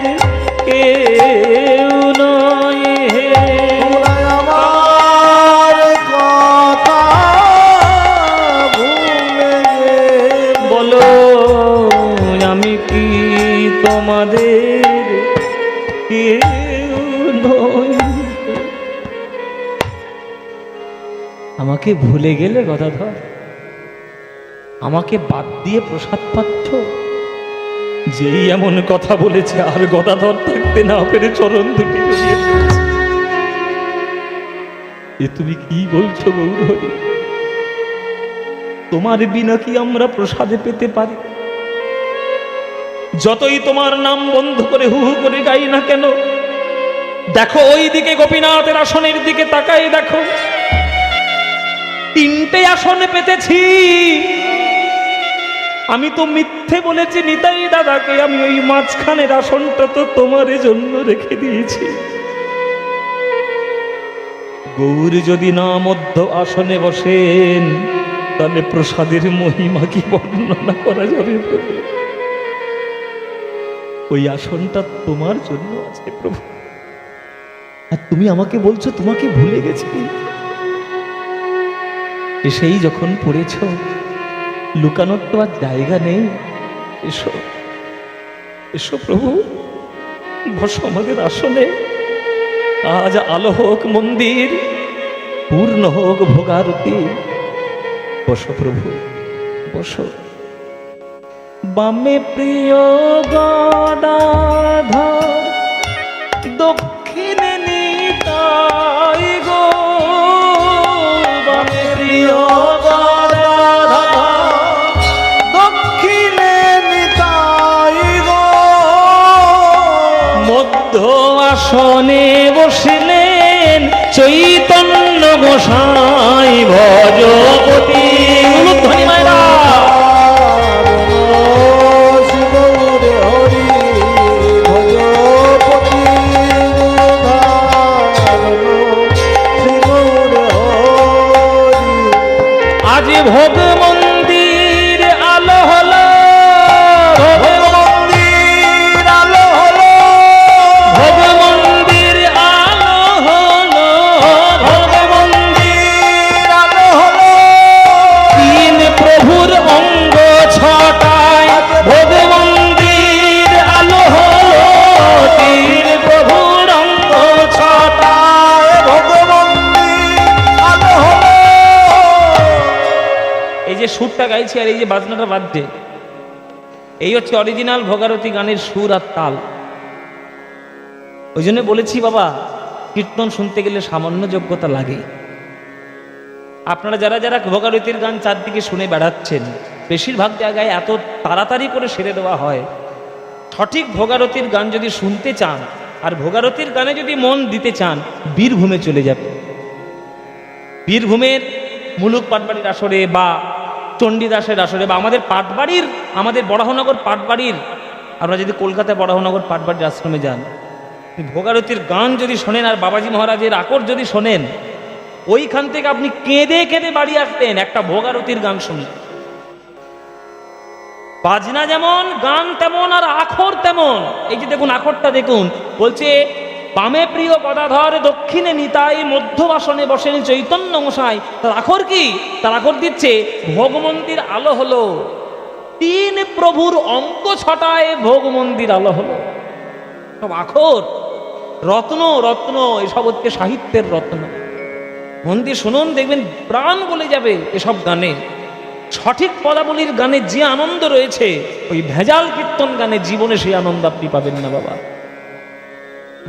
কেউ নই হে? তোমরা আমার কথা ভুলে গেলে, বলো আমি কি তোমাদের কেউ নই? আমাকে ভুলে গেলে গদাধর? আমাকে বাদ দিয়ে প্রসাদ পাচ্ছ? যেই এমন কথা বলেছে আর গদাধর থাকতে না পেরে চরণ দুটি জড়িয়ে ধরেছে। এ তুমি কি বলছো গৌরহরি? তোমার বিনা কি আমরা প্রসাদে পেতে পারি? যতই তোমার নাম বন্ধ করে হু হু করে গাই না কেন, দেখো ওই দিকে গোপীনাথের আসনের দিকে তাকাই দেখো, 3টে আসনে পেতেছি। আমি তো মিথ্যে বলেছি নিতাই দাদাকে, আমি ওই মাঝখানের আসনটা তো তোমার জন্য রেখে দিয়েছি। গৌর যদি না মধ্য আসনে বসেন, তাহলে প্রসাদের মহিমা কি বর্ণনা করা যাবে প্রভু? ওই আসনটা তোমার জন্য আছে প্রভু, আর তুমি আমাকে বলছো তোমাকে ভুলে গেছি। এসেই যখন পড়েছ, লুকানোর তো আর জায়গা নেই। এসো এসো প্রভু, বসো আমাদের আসনে। আজ আলো হোক মন্দির, পূর্ণ হোক ভোগারতি। বসো প্রভু, বসো। বামে প্রিয় গদাধর, দক্ষিণে নিতাই গো। বামে প্রিয় গদাধর, দক্ষিণে নিতাই গো। মধ্য আসনে বসলেন চৈতন্য গোসাই ভজপতি। ধ্বনি মায়েরা, আজ ভোগ মন্দির আলো হলো, ভোগ মন্দির আলো হলো, ভোগ মন্দির আলো হলো, ভোগ মন্দির আলো হলো। 3 প্রভুর অঙ্গ 6টায় ভোগ মন্দির আলো হলো। 3 প্রভুর অঙ্গ 6টায় ভোগ মন্দির আলো হলো। যে সুরটা গাইছি আর এই যে বাজনাটা বাজছে, এই হচ্ছে অরিজিনাল ভোগারতি গানের সুর আর তাল। ওই জন্য বলেছি বাবা, কীর্তন শুনতে গেলে সামান্য যোগ্যতা লাগে। আপনারা যারা যারা ভোগারতির গান চারদিকে শুনে বেড়াচ্ছেন, বেশিরভাগ জায়গায় এত তাড়াতাড়ি করে সেরে দেওয়া হয়। সঠিক ভোগারতির গান যদি শুনতে চান আর ভোগারতির গানে যদি মন দিতে চান, বীরভূমে চলে যাবে। বীরভূমের মুলুক পাটবাড়ির আসরে বা চণ্ডীদাসের আসরে বা আমাদের বরাহনগর পাটবাড়ির, আপনারা যদি কলকাতায় বরাহনগর পাটবাড়ির আশ্রমে যান, ভোগারতির গান যদি শোনেন আর বাবাজি মহারাজের আকর যদি শোনেন, ওইখান থেকে আপনি কেঁদে কেঁদে বাড়ি আসতেন একটা ভোগারতির গান শুনে। বাজনা যেমন, গান তেমন, আর আখর তেমন। এই যে দেখুন আখরটা দেখুন, বলছে বামে প্রিয় গদাধর, দক্ষিণে নিতাই, মধ্যবাসনে বসেন চৈতন্য মশাই। তার আখর কি? তার আখর দিচ্ছে ভোগ মন্দির আলো হলো, তিন প্রভুর অঙ্ক ছটায় ভোগ মন্দির আলো হলো। সব আখর, রত্ন রত্ন, এসব হচ্ছে সাহিত্যের রত্ন। মন্দির শুনুন, দেখবেন প্রাণ বলে যাবে এসব গানে। সঠিক পদাবলীর গানে যে আনন্দ রয়েছে, ওই ভেজাল কীর্তন গানে জীবনে সেই আনন্দ আপনি পাবেন না বাবা।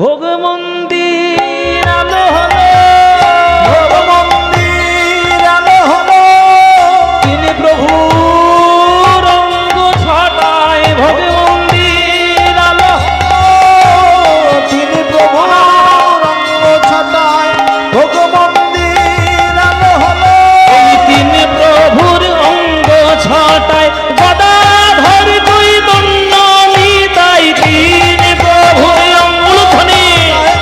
ভোগ মন্দির আলো হলো, ভোগ মন্দির আলো হলো, তিনি প্রভুর অঙ্গ ছটায় ভোগ মন্দির আলো হলো, তিনি প্রভুর অঙ্গ ছটায় ভোগ মন্দির আলো হলো, তিনি প্রভুর অঙ্গ ছটায় গদাধর চৈতন্য নিতাই, তিনি প্রভুর অঙ্গুলধ্বনি,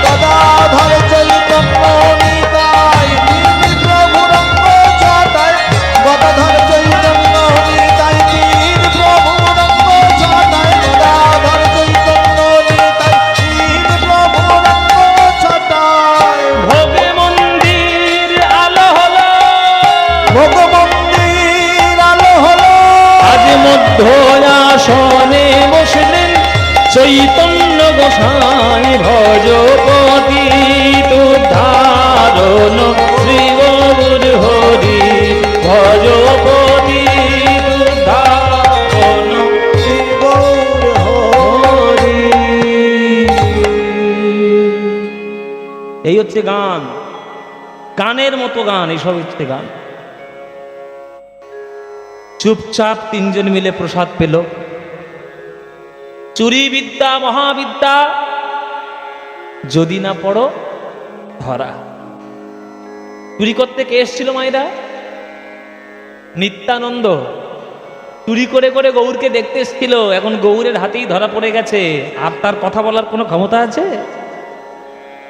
গদাধর চৈতন্য নিতাই, তিনি প্রভুর অঙ্গ ছটায়, গদাধর চৈতন্য নিতাই, তিনি প্রভুর অঙ্গ ছটায়, গদাধর চৈতন্য নিতাই, তিনি প্রভুর অঙ্গ ছটায় ভোগ মন্দির আলো হলো, ভোগ মন্দির আলো হলো, আজ মধ্য আসনে বসলেন চৈতন্য গোসাই, ভজপতি তুধারণ শ্রী গৌর হরি, ভজপতি তুধারণ শ্রী গৌর হরি। এই হচ্ছে গান, গানের মতো গান, এইসব হচ্ছে গান। চুপচাপ তিনজন মিলে প্রসাদ পেল। চুরি বিদ্যা মহাবিদ্যা, যদি না পড়ো ধরা। চুরি করতে কে এসেছিল মায়েরা? নিত্যানন্দ। চুরি করে করে গৌরকে দেখতে এসেছিল, এখন গৌরের হাতেই ধরা পড়ে গেছে। আর তার কথা বলার কোনো ক্ষমতা আছে?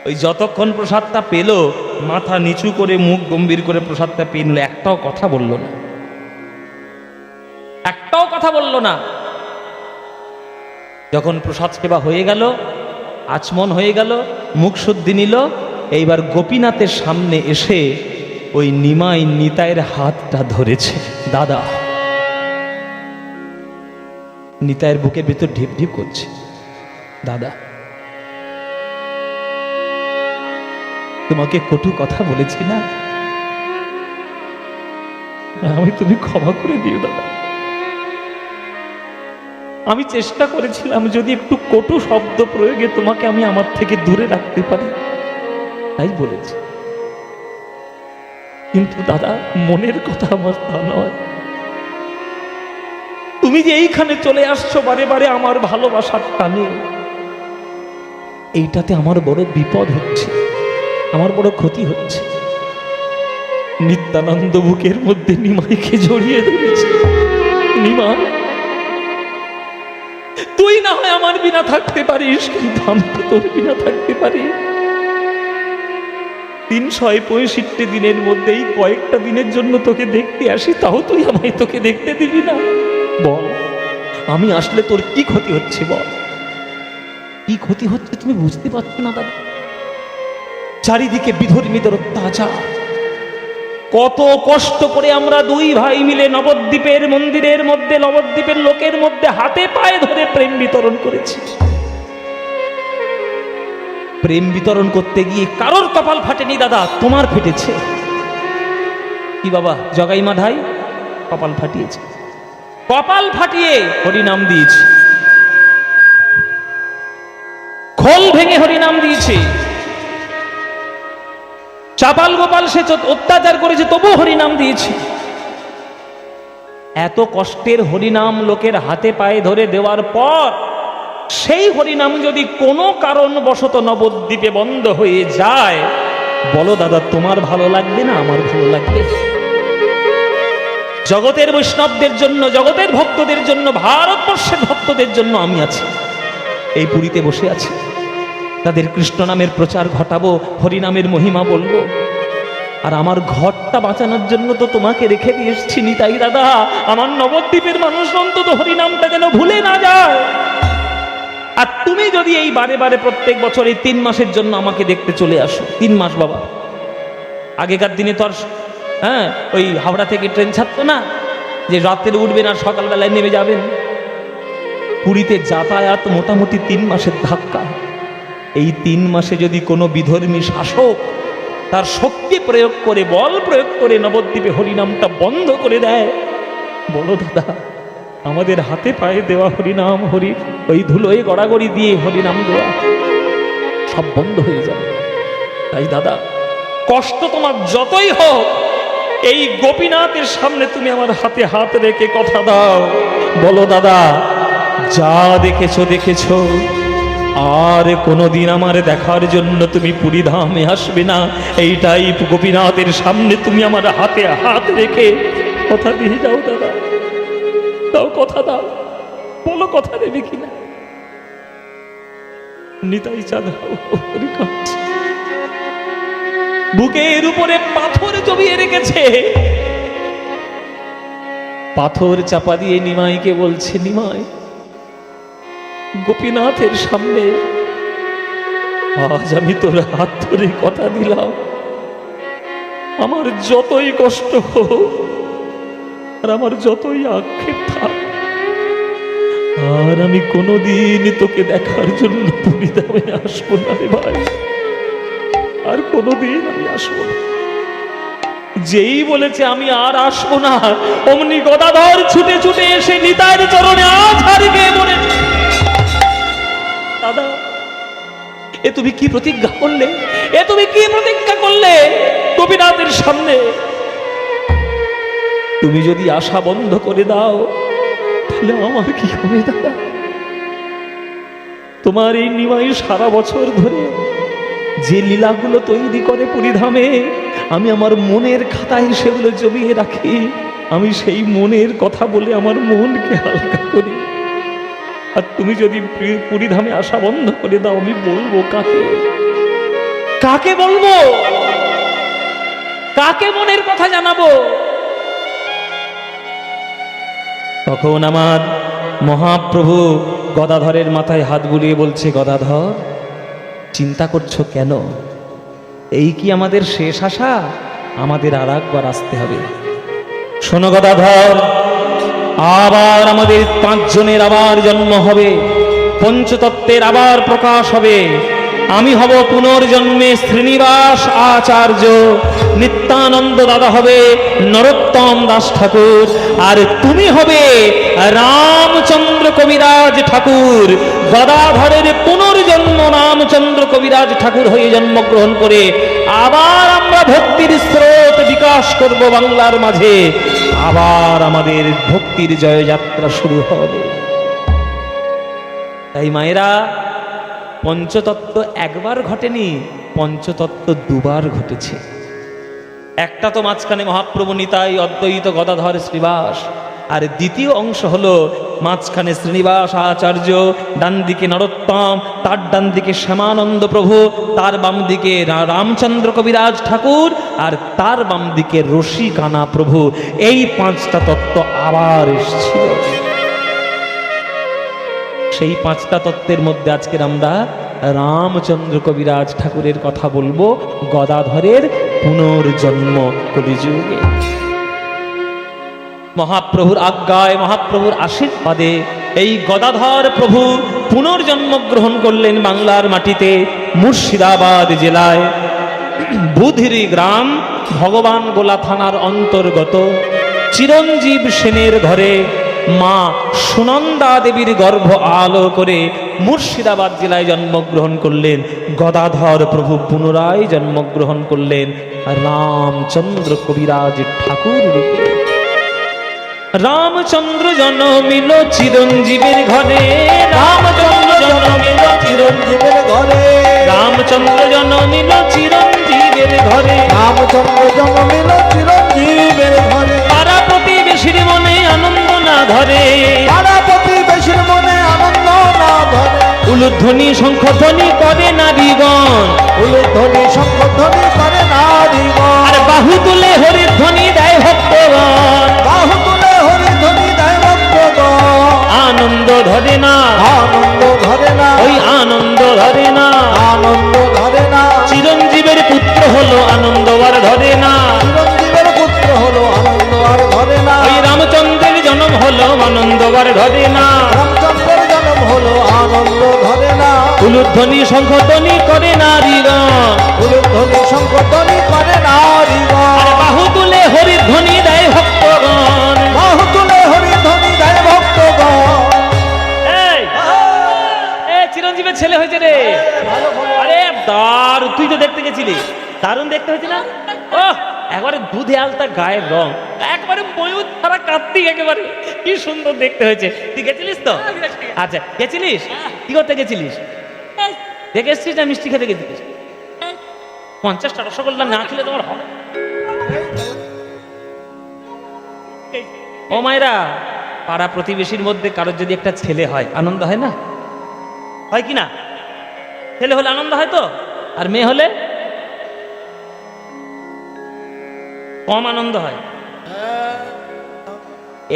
ওই যতক্ষণ প্রসাদটা পেল, মাথা নিচু করে মুখ গম্ভীর করে প্রসাদটা পেয়ে নিল, একটাও কথা বলল না, একটাও কথা বলল না। যখন প্রসাদ সেবা হয়ে গেল, আচমন হয়ে গেল, মুখ শুদ্ধি নিল, এইবার গোপীনাথের সামনে এসে ওই নিমাই নিতাইয়ের হাতটা ধরেছে। দাদা, নিতাইয়ের বুকের ভিতর ঢিপ ঢিপ করছে। দাদা, তোমাকে কটু কথা বলেছি না, আমি তুমি ক্ষমা করে দিও দাদা। আমি চেষ্টা করেছিলাম যদি একটু কটু শব্দ প্রয়োগে তোমাকে আমি আমার থেকে দূরে রাখতে পারি, তাই বলেছি। কিন্তু দাদা, মনের কথা আমার তা নয়। তুমি যে এইখানে চলে আসছো বারে বারে আমার ভালোবাসার টানে, এইটাতে আমার বড় বিপদ হচ্ছে, আমার বড় ক্ষতি হচ্ছে। নিত্যানন্দ বুকের মধ্যে নিমাইকে জড়িয়ে ধরেছে। নিমাই, তুই না হয় আমার বিনা থাকতে পারিস, কিন্তু আমি তো তোর বিনা থাকতে পারি। 365 দিনের মধ্যেই কয়েকটা দিনের জন্য তোকে দেখতে আসি, তাও তুই আমায় তোকে দেখতে দিবি না? বল, আমি আসলে তোর কি ক্ষতি হচ্ছে? বল, কি ক্ষতি হচ্ছে তুমি বুঝতে পারছো না দাদা? চারিদিকে বিধর্মীদের অত্যাচার। কত কষ্ট করে আমরা দুই ভাই মিলে নবদ্বীপের মন্দিরের মধ্যে, নবদ্বীপের লোকের মধ্যে হাতে পায়ে ধরে প্রেম বিতরণ করেছি। প্রেম বিতরণ করতে গিয়ে কারোর কপাল ফাটেনি দাদা, তোমার ফেটেছে। কি বাবা জগাই মাধাই, কপাল ফাটিয়েছে, কপাল ফাটিয়ে হরিনাম দিয়েছে, খোল ভেঙে হরিনাম দিয়েছে। চাপাল গোপাল সে অত্যাচার করেছে, তবু হরিনাম দিয়েছে। এত কষ্টের হরিনাম লোকের হাতে পায়ে ধরে দেওয়ার পর সেই হরিনাম যদি কোনো কারণবশত নবদ্বীপে বন্ধ হয়ে যায়, বলো দাদা, তোমার ভালো লাগবে না আমার ভালো লাগবে? জগতের বৈষ্ণবদের জন্য, জগতের ভক্তদের জন্য, ভারতবর্ষের ভক্তদের জন্য আমি আছি, এই পুরীতে বসে আছি। তাদের কৃষ্ণ নামের প্রচার ঘটাবো, হরিনামের মহিমা বলবো। আর আমার ঘরটা বাঁচানোর জন্য তো তোমাকে রেখে দিয়ে এসছি নিতাই দাদা। আমার নবদ্বীপের মানুষ অন্তত হরিনামটা যেন ভুলে না যায়। আর তুমি যদি এই বারে বারে প্রত্যেক বছর এই 3 মাসের জন্য আমাকে দেখতে চলে আসো, 3 মাস বাবা, আগেকার দিনে তো আর ওই হাওড়া থেকে ট্রেন ছাড়তো না যে রাত্রে উঠবেন আর সকালবেলায় নেমে যাবেন। পুরীতে যাতায়াত মোটামুটি 3 মাসের ধাক্কা। এই 3 মাসে যদি কোনো বিধর্মী শাসক তার শক্তি প্রয়োগ করে, বল প্রয়োগ করে নবদ্বীপে হরিনামটা বন্ধ করে দেয়, বলো দাদা, আমাদের হাতে পায়ে দেওয়া হরিনাম, ওই ধুলোয় গড়াগড়ি দিয়ে হরিনাম দেওয়া সব বন্ধ হয়ে যাবে। তাই দাদা, কষ্ট তোমার যতই হোক, এই গোপীনাথের সামনে তুমি আমার হাতে হাত রেখে কথা দাও, বলো দাদা, যা দেখেছো দেখেছো, আর কোনোদিন আমার দেখার জন্য তুমি পুরী ধামে আসবে না, এইটাই গোপীনাথের সামনে তুমি আমার হাতে হাত রেখে কথা দিয়ে যাও দাদা। দাও, কথা দাও, বলো কথা দেবে কিনা। নিতাই চাঁদ বুকের উপরে পাথর জমিয়ে রেখেছে, পাথর চাপা দিয়ে নিমাইকে বলছে, নিমাই, গোপীনাথের সামনে আজ আমি তোর হাত ধরে কথা দিলাম, আমার যতই কষ্ট হোক আর আমার যতই আক্ষেপ থাক, আর আমি কোনোদিন তোকে দেখার জন্য পুরী ধামে আসবো না রে ভাই, আর কোনোদিন আমি আসবো না। যেই বলেছে আমি আর আসবো না, অমনি গদাধর ছুটে ছুটে এসে নিতাইয়ের চরণে আছাড় খেয়ে পড়েছে। দাদা, এ তুমি কি প্রতিজ্ঞা করলে? এ তুমি কি প্রতিজ্ঞা করলে গোপীনাথের সামনে? তুমি যদি আশা বন্ধ করে দাও, তাহলে আমার কি হবে দাদা? তোমার এই নিমাই সারা বছর ধরে যে লীলাগুলো তৈরি করে পুরীধামে, আমি আমার মনের খাতায় সেগুলো জমিয়ে রাখি। আমি সেই মনের কথা বলে আমার মনকে হালকা করি। আর তুমি যদি পুরীধামে আসা বন্ধ করে দাও, আমি বলবো কাকে? কাকে বলবো? কাকে মনের কথা জানাবো? তখন আমার মহাপ্রভু গদাধরের মাথায় হাত বুলিয়ে বলছে, গদাধর, চিন্তা করছো কেন? এই কি আমাদের শেষ আশা? আমাদের আর একবার আসতে হবে। শোনো গদাধর, আবার আমাদের 5 জনের আবার জন্ম হবে, পঞ্চতত্ত্বের আবার প্রকাশ হবে। আমি হব পুনর্জন্মে শ্রীনিবাস আচার্য, নিত্যানন্দ দাদা হবে নরোত্তম দাস ঠাকুর, আর তুমি হবে রামচন্দ্র কবিরাজ ঠাকুর। গদাধরের পুনর্জন্ম রামচন্দ্র কবিরাজ ঠাকুর হয়ে জন্মগ্রহণ করে আবার আমরা ভক্তির স্রোত বিকাশ করব বাংলার মাঝে। আবার আমাদের ভক্তির জয়যাত্রা শুরু হবে। তাই মায়েরা, পঞ্চতত্ত্ব একবার ঘটেনি, পঞ্চতত্ত্ব 2 বার ঘটেছে। একটা তো মাঝখানে মহাপ্রভু নিতাই অদ্বৈত গদাধর শ্রীবাস, আর দ্বিতীয় অংশ হলো মাঝখানে শ্রীনিবাস আচার্য, ডান দিকে নরোত্তম, তার ডান দিকে শ্যামানন্দ প্রভু, তার বাম দিকে রামচন্দ্র কবিরাজ ঠাকুর, আর তার বাম দিকে রসিকানা প্রভু। এই 5টা তত্ত্ব আবার এসেছিল। সেই 5টা তত্ত্বের মধ্যে আজকের আমরা রামচন্দ্র কবিরাজ ঠাকুরের কথা বলবো, গদাধরের পুনর্জন্ম কলিযুগে। মহাপ্রভুর আজ্ঞায়, মহাপ্রভুর আশীর্বাদে এই গদাধর প্রভু পুনর্জন্ম গ্রহণ করলেন বাংলার মাটিতে, মুর্শিদাবাদ জেলায় বুধিরি গ্রাম, ভগবান গোলা থানার অন্তর্গত চিরঞ্জীব সেনের ঘরে মা সুনন্দা দেবীর গর্ভ আলো করে মুর্শিদাবাদ জেলায় জন্মগ্রহণ করলেন। গদাধর প্রভু পুনরায় জন্মগ্রহণ করলেন রামচন্দ্র কবিরাজ ঠাকুর রূপে। রামচন্দ্র জন্মিল চিরঞ্জীবের ঘরে, রামচন্দ্র জন্মিল চিরঞ্জীবের ঘরে, রামচন্দ্র জন্মিল চিরঞ্জীবের ঘরে, রামচন্দ্র জন্মিল চিরঞ্জীবের ঘরে। পাড়া প্রতিবেশীর মনে আনন্দ না ধরে, পাড়া প্রতিবেশীর মনে আনন্দ না ধরে, উলুধ্বনি শঙ্খধ্বনি করে নারীগণ, উলুধ্বনি শঙ্খধ্বনি করে নারীগণ। আর বাহু তুলে হরির ধ্বনি দেয় ভক্তগণ, বাহু তুলে হরিধ্বনি দেয় ভক্তগণ। আনন্দ ধরে না, আনন্দ ধরে না, ওই আনন্দ ধরে না। আনন্দ ধরে না। চিরঞ্জীবের পুত্র হলো আনন্দ আর ধরে না, চিরঞ্জীবের পুত্র হলো আনন্দ আর ধরে না। ওই রামচন্দ্রের জন্ম হলো আনন্দ আর ধরে না। রামচন্দ্রের জন্ম হলো আনন্দ ধরে না। উলুধ্বনি শঙ্খধ্বনি করে নারীগণ, উলুধ্বনি শঙ্খধ্বনি করে নারীগণ। আর বাহু তুলে হরির ধ্বনি দেয় ভক্তগণ। বাহু তুলে হরিধ্বনি দেয় ভক্তগণ। এই, এই চিরঞ্জীবের ছেলে হয়েছে রে। আরে দারুণ, তুই তো দেখতে গেছিলি, দারুণ দেখতে হয়েছে না? ও একবারে দুধে আলতা গায়ের রং, একবারে ময়ূর ছাড়া কার্তিক, একেবারে কি সুন্দর দেখতে হয়েছে। তুই গেছিলিস তো? আচ্ছা গেছিলিস, কি করতে গেছিলিস? দেখে এসছিস না মিষ্টি খেতে গেছিলিস? 50টা রসগোল্লা না খেলে তোমার হবে? ও মায়েরা, পাড়া প্রতিবেশীর মধ্যে কারোর যদি একটা ছেলে হয় আনন্দ হয় না? হয় কি না? ছেলে হলে আনন্দ হয় তো, আর মেয়ে হলে কম আনন্দ হয়।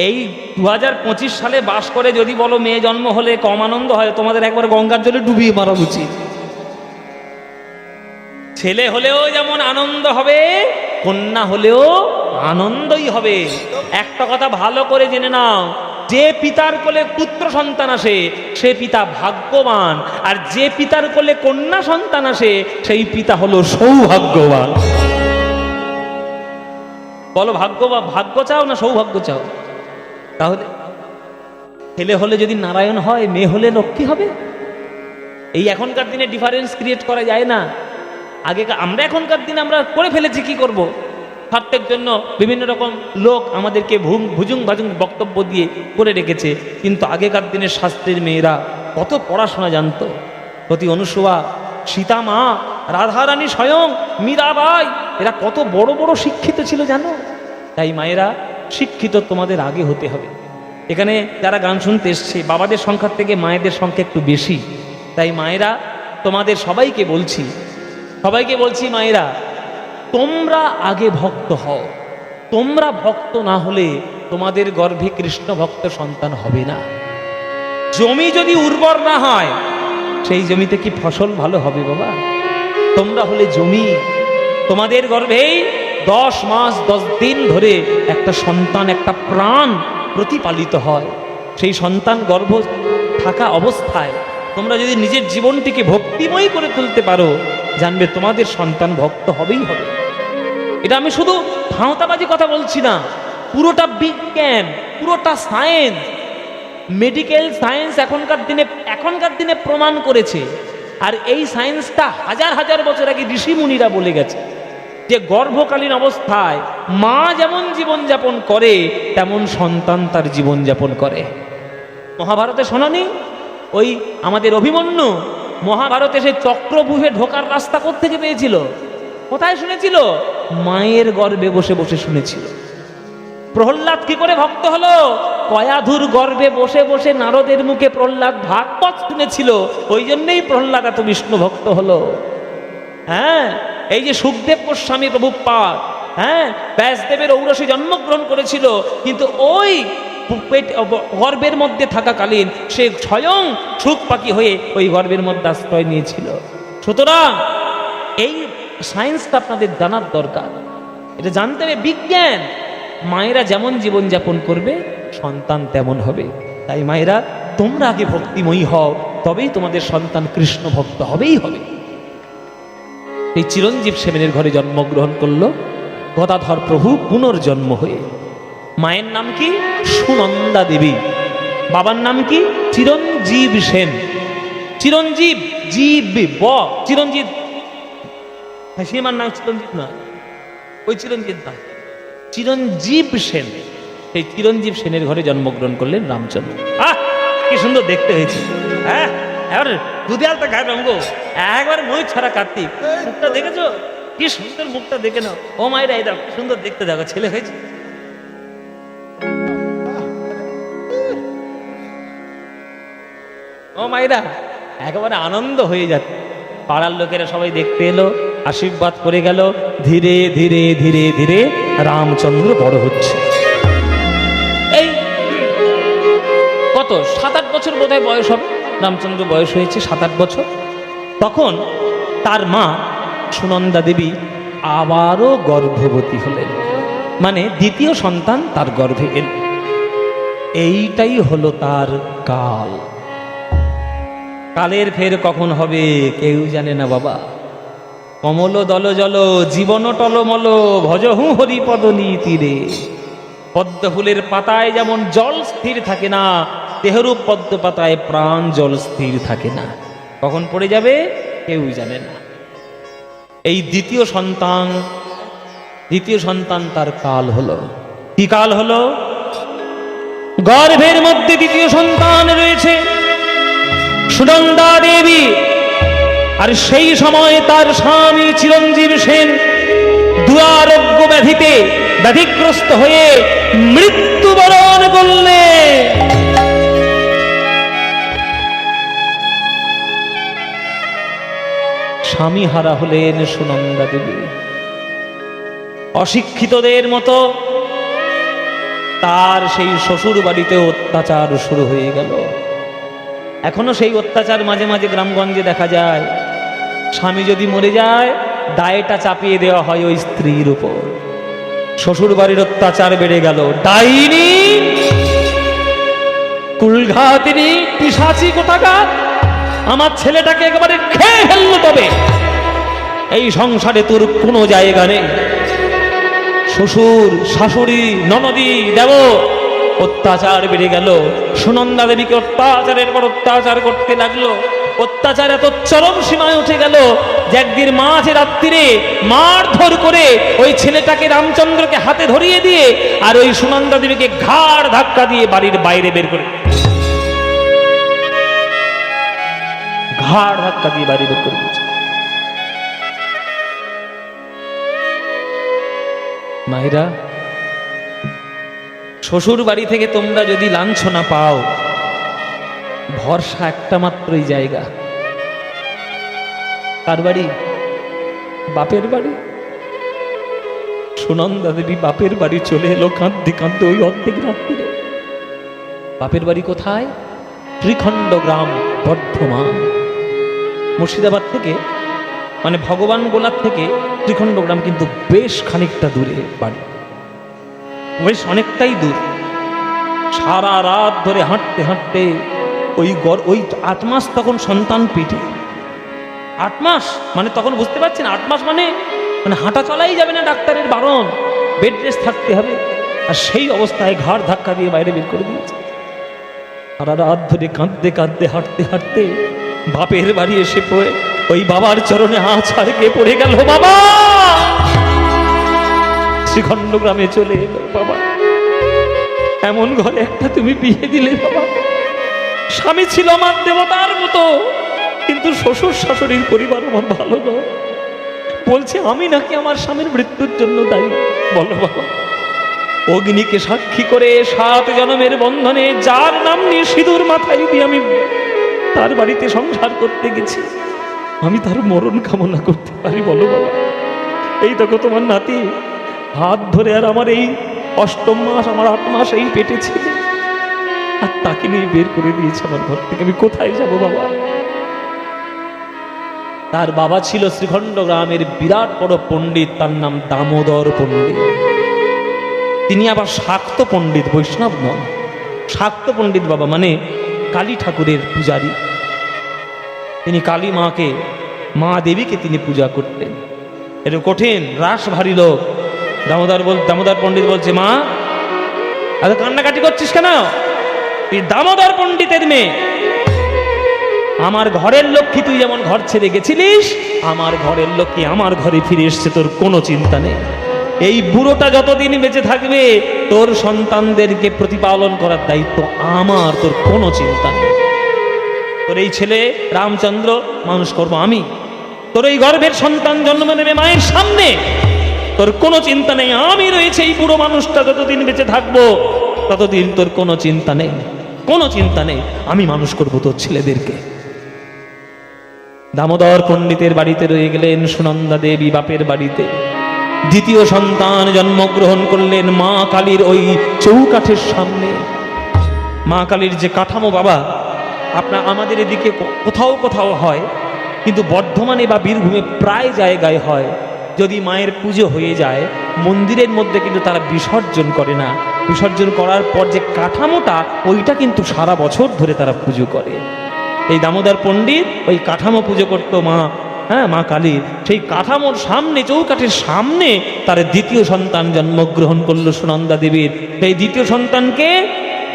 এই 2025 সালে বাস করে যদি বলো মেয়ে জন্ম হলে কম আনন্দ হয়, তোমাদের একবার গঙ্গার জলে ডুবিয়ে মারা উচিত। ছেলে হলেও যেমন আনন্দ হবে, কন্যা হলেও আনন্দই হবে। একটা কথা ভালো করে জেনে নাও, যে পিতার কোলে পুত্র সন্তান আসে সে পিতা ভাগ্যবান, আর যে পিতার কোলে কন্যা সন্তান আসে সেই পিতা হলো সৌভাগ্যবান। বলো ভাগ্য চাও না সৌভাগ্য চাও? তাহলে ছেলে হলে যদি নারায়ণ হয়, মেয়ে হলে লক্ষ্মী হবে। এই এখনকার দিনে ডিফারেন্স ক্রিয়েট করা যায় না। আগে আমরা এখনকার দিনে আমরা করে ফেলেছি, কি করব? স্বার্থের জন্য বিভিন্ন রকম লোক আমাদেরকে ভুজুং ভাজুং বক্তব্য দিয়ে করে রেখেছে। কিন্তু আগেকার দিনের শাস্ত্রের মেয়েরা কত পড়াশোনা জানতো। প্রতি অনুসুয়া, সীতা মা, রাধারানী স্বয়ং, মীরাবাই, এরা কত বড় বড় শিক্ষিত ছিল জানো? তাই মায়েরা, শিক্ষিত তোমাদের আগে হতে হবে। এখানে যারা গান শুনতে এসছে, বাবাদের সংখ্যার থেকে মায়েদের সংখ্যা একটু বেশি। তাই মায়েরা, তোমাদের সবাইকে বলছি মায়েরা, তোমরা আগে ভক্ত হও। তোমরা ভক্ত না হলে তোমাদের গর্ভে কৃষ্ণ ভক্ত সন্তান হবে না। জমি যদি উর্বর না হয়, সেই জমিতে কি ফসল ভালো হবে বাবা? তোমরা হলে জমি, তোমাদের গর্ভেই 10 মাস 10 দিন ধরে একটা সন্তান, একটা প্রাণ প্রতিপালিত হয়। সেই সন্তান গর্ভ থাকা অবস্থায় তোমরা যদি নিজের জীবনটিকে ভক্তিময় করে তুলতে পারো, জানবে তোমাদের সন্তান ভক্ত হবেই হবে। এটা আমি শুধু ভাঁওতাবাজি কথা বলছি না, পুরোটা বিজ্ঞান, পুরোটা সায়েন্স, মেডিকেল সায়েন্স এখনকার দিনে প্রমাণ করেছে। আর এই সায়েন্সটা হাজার হাজার বছর আগে ঋষি মুনিরা বলে গেছে যে গর্ভকালীন অবস্থায় মা যেমন জীবনযাপন করে তেমন সন্তান তার জীবনযাপন করে। মহাভারতে শোনানি? ওই আমাদের অভিমন্যু মহাভারতে সে চক্রভূহে ঢোকার রাস্তা কোত্থেকে পেয়েছিল? কোথায় শুনেছিল? মায়ের গর্ভে বসে বসে শুনেছিল। প্রহ্লাদ কি করে ভক্ত হলো? কয়াধুর গর্ভে বসে বসে নারদের মুখে প্রহ্লাদ ভাগবত শুনেছিল, ওই জন্যই প্রহ্লাদ এত বিষ্ণু ভক্ত হলো। হ্যাঁ, এই যে সুখদেব গোস্বামী প্রভুপাদ, হ্যাঁ, ব্যাসদেবের ঔরসে জন্মগ্রহণ করেছিল, কিন্তু ওই গর্ভের মধ্যে থাকাকালীন সে স্বয়ং সুখ পাখি হয়ে ওই গর্ভের মধ্যে আশ্রয় নিয়েছিল। সুতরাং এই সায়েন্সটা আপনাদের জানার দরকার। এটা জানতে হবে বিজ্ঞান। মায়েরা যেমন জীবনযাপন করবে সন্তান তেমন হবে। তাই মায়েরা, তোমরা আগে ভক্তিময়ী হও, তবেই তোমাদের সন্তান কৃষ্ণ ভক্ত হবেই হবে। এই চিরঞ্জীব সেনের ঘরে জন্মগ্রহণ করলো গদাধর প্রভু পুনর্জন্ম হয়ে। মায়ের নাম কি? সুনন্দা দেবী। বাবার নাম কি? চিরঞ্জীব সেন। চিরঞ্জীব, জীব ব, চিরঞ্জীব, সীমার নাম চিরঞ্জীব না, ওই চিরঞ্জীব না, চিরঞ্জীব সেন। সেই চিরঞ্জীব সেনের ঘরে জন্মগ্রহণ করলেন রামচন্দ্র। আহ, কি সুন্দর দেখতে হয়েছে। হ্যাঁ, এবার দুদিয়াল তো গায়ে রঙ্গ, একবার মই ছাড়া কার্তিক। মুখটা দেখেছো? কি সুন্দর মুখটা দেখে নাও। ও মায়েরা, এই দাও, কি সুন্দর দেখতে দেখো, ছেলে হয়েছে। ও মায়েরা, একেবারে আনন্দ হয়ে যাচ্ছে। পাড়ার লোকেরা সবাই দেখতে এলো, আশীর্বাদ করে গেল। ধীরে ধীরে ধীরে ধীরে রামচন্দ্র বড় হচ্ছে। এই কত 7-8 বছর বোধহয় বয়স হবে, রামচন্দ্র বয়স হয়েছে 7-8 বছর। তখন তার মা সুনন্দা দেবী আবারও গর্ভবতী হলেন, মানে দ্বিতীয় সন্তান তার গর্ভে এল। এইটাই হলো তার কাল। কালের ফের কখন হবে কেউ জানে না বাবা। কমল দল জল জীবন টলমল ভজহু হরিপদ তীরে। পদ্ম ফুলের পাতায় যেমন জল স্থির থাকে না, তেহরূপ পদ্ম পাতায় প্রাণ জল স্থির থাকে না। কখন পড়ে যাবে কেউ জানে না। এই দ্বিতীয় সন্তান তার কাল হলো। কি কাল হলো? গর্ভের মধ্যে দ্বিতীয় সন্তান রয়েছে সুনন্দা দেবী। আর সেই সময় তার স্বামী চিরঞ্জীব সেন দুরারোগ্য ব্যাধিতে ব্যাধিগ্রস্ত হয়ে মৃত্যুবরণ করলেন। স্বামী হারা হলেন সুনন্দা দেবী। অশিক্ষিতদের মতো তার সেই শ্বশুর বাড়িতে অত্যাচার শুরু হয়ে গেল। এখনো সেই অত্যাচার মাঝে মাঝে গ্রামগঞ্জে দেখা যায়। স্বামী যদি মরে যায়, দায়টা চাপিয়ে দেওয়া হয় ওই স্ত্রীর উপর। শ্বশুর বাড়ির অত্যাচার বেড়ে গেল। ডাইনি, কুলঘাতিনী, পিশাচি কোথাকার, আমার ছেলেটাকে একেবারে খেয়ে ফেললো, তবে এই সংসারে তোর কোনো জায়গা নেই। শ্বশুর, শাশুড়ি, ননদি, দেব অত্যাচার বেড়ে গেল। সুনন্দা দেবীকে অত্যাচারের পর অত্যাচার করতে লাগলো। অত্যাচার এত চরম সীমায় উঠে গেল যে একদিন মাঝ রাত্রিরে মারধর করে ওই ছেলেটাকে রামচন্দ্রকে হাতে ধরিয়ে দিয়ে আর ওই সুনন্দা দেবীকে ঘাড় ধাক্কা দিয়ে বাড়ির বাইরে বের করে, ঘাড় ধাক্কা দিয়ে বাড়ি বের করে দিয়েছে। মায়েরা, শ্বশুর বাড়ি থেকে তোমরা যদি লাঞ্ছনা পাও, ভরসা একটা মাত্রই জায়গা। কার বাড়ি? বাপের বাড়ি। সুনন্দা দেবী বাপের বাড়ি চলে এলো কাঁদতে কাঁদতে ওই অর্ধেক রাত্রিরে। বাপের বাড়ি কোথায়? ত্রিখণ্ড গ্রাম, বর্ধমান। মুর্শিদাবাদ থেকে, মানে ভগবান গোলার থেকে ত্রিখণ্ড গ্রাম কিন্তু বেশ খানিকটা দূরে বাড়ি, বেশ অনেকটাই দূর। সারা রাত ধরে হাঁটতে হাঁটতে ওই 8 মাস তখন সন্তান পেটে। 8 মাস মানে তখন বুঝতে পারছেন, 8 মাস মানে হাঁটা চলাই যাবে না, ডাক্তারের বারণ, বেড রেস্ট থাকতে হবে। আর সেই অবস্থায় ঘাড় ধাক্কা দিয়ে বাইরে বের করে দিয়েছে। সারা রাত ধরে কাঁদতে কাঁদতে হাঁটতে হাঁটতে বাপের বাড়ি এসে পড়ে ওই বাবার চরণে আছাড়কে পড়ে গেল। বাবা, শ্রীখণ্ড গ্রামে চলে এলো। বাবা, এমন ঘরে একটা তুমি বিয়ে দিলে বাবা। স্বামী ছিল আমার দেবতার মতো, কিন্তু শ্বশুর শাশুড়ির পরিবার আমার ভালো নয়। বলছে আমি নাকি আমার স্বামীর মৃত্যুর জন্য দায়ী। বলো বাবা, অগ্নিকে সাক্ষী করে 7 জন্মের বন্ধনে যার নাম নিয়ে সিঁদুর মাথায় দিয়ে আমি তার বাড়িতে সংসার করতে গেছি, আমি তার মরণ কামনা করতে পারি? বলো বাবা। এই দেখো তোমার নাতি হাত ধরে, আর আমার এই 8ম মাস, আমার 8 মাস এই পেটে ছিল, আর তাকে নিয়ে বের করে দিয়েছে আমার ঘর থেকে। আমি কোথায় যাব বাবা? তার বাবা ছিল শ্রীখণ্ড গ্রামের বিরাট বড় পণ্ডিত, তার নাম দামোদর পণ্ডিত। তিনি আবার শাক্ত পণ্ডিত, বৈষ্ণব নন, শাক্ত পণ্ডিত বাবা, মানে কালী ঠাকুরের পূজারী। তিনি কালী মাকে, মা দেবীকে তিনি পূজা করতেন। এটা কঠিন রাস ভারী লোক। দামোদর পণ্ডিত বলছে, মা এত কান্নাকাটি করছিস কেন? তুই দামোদর পণ্ডিতের মেয়ে, আমার ঘরের লক্ষ্মী, তুই যেমন ঘর ছেড়ে গেছিলিস, আমার ঘরের লক্ষ্মী আমার ঘরে ফিরে এসছে, তোর কোনো চিন্তা নেই। এই বুড়োটা যতদিন বেঁচে থাকবে তোর সন্তানদেরকে প্রতিপালন করার দায়িত্ব আমার, তোর কোনো চিন্তা নেই। তোর এই ছেলে রামচন্দ্র মানুষ করবো আমি, তোর এই গর্ভের সন্তান জন্ম নেবে মায়ের সামনে, তোর কোনো চিন্তা নেই। আমি রয়েছে, এই বুড়ো মানুষটা যতদিন বেঁচে থাকবো ততদিন তোর কোনো চিন্তা নেই, কোনো চিন্তা নেই। আমি মানুষ করবো তোর ছেলেদেরকে। দামোদর পণ্ডিতের বাড়িতে রয়ে গেলেন সুনন্দা দেবী বাপের বাড়িতে। দ্বিতীয় সন্তান জন্মগ্রহণ করলেন মা কালীর ওই চৌকাঠের সামনে। মা কালীর যে কাঠামো বাবা, আপনার আমাদের এদিকে কোথাও কোথাও হয়, কিন্তু বর্ধমানে বা বীরভূমে প্রায় জায়গায় হয়। যদি মায়ের পুজো হয়ে যায় মন্দিরের মধ্যে কিন্তু তারা বিসর্জন করে না, বিসর্জন করার পর যে কাঠামোটা ওইটা কিন্তু সারা বছর ধরে তারা পুজো করে। এই দামোদর পণ্ডিত ওই কাঠামো পুজো করতো মা, হ্যাঁ, মা কালীর। সেই কাঠামোর সামনে, চৌকাঠের সামনে তার দ্বিতীয় সন্তান জন্মগ্রহণ করলো সুনন্দা দেবীর। সেই দ্বিতীয় সন্তানকে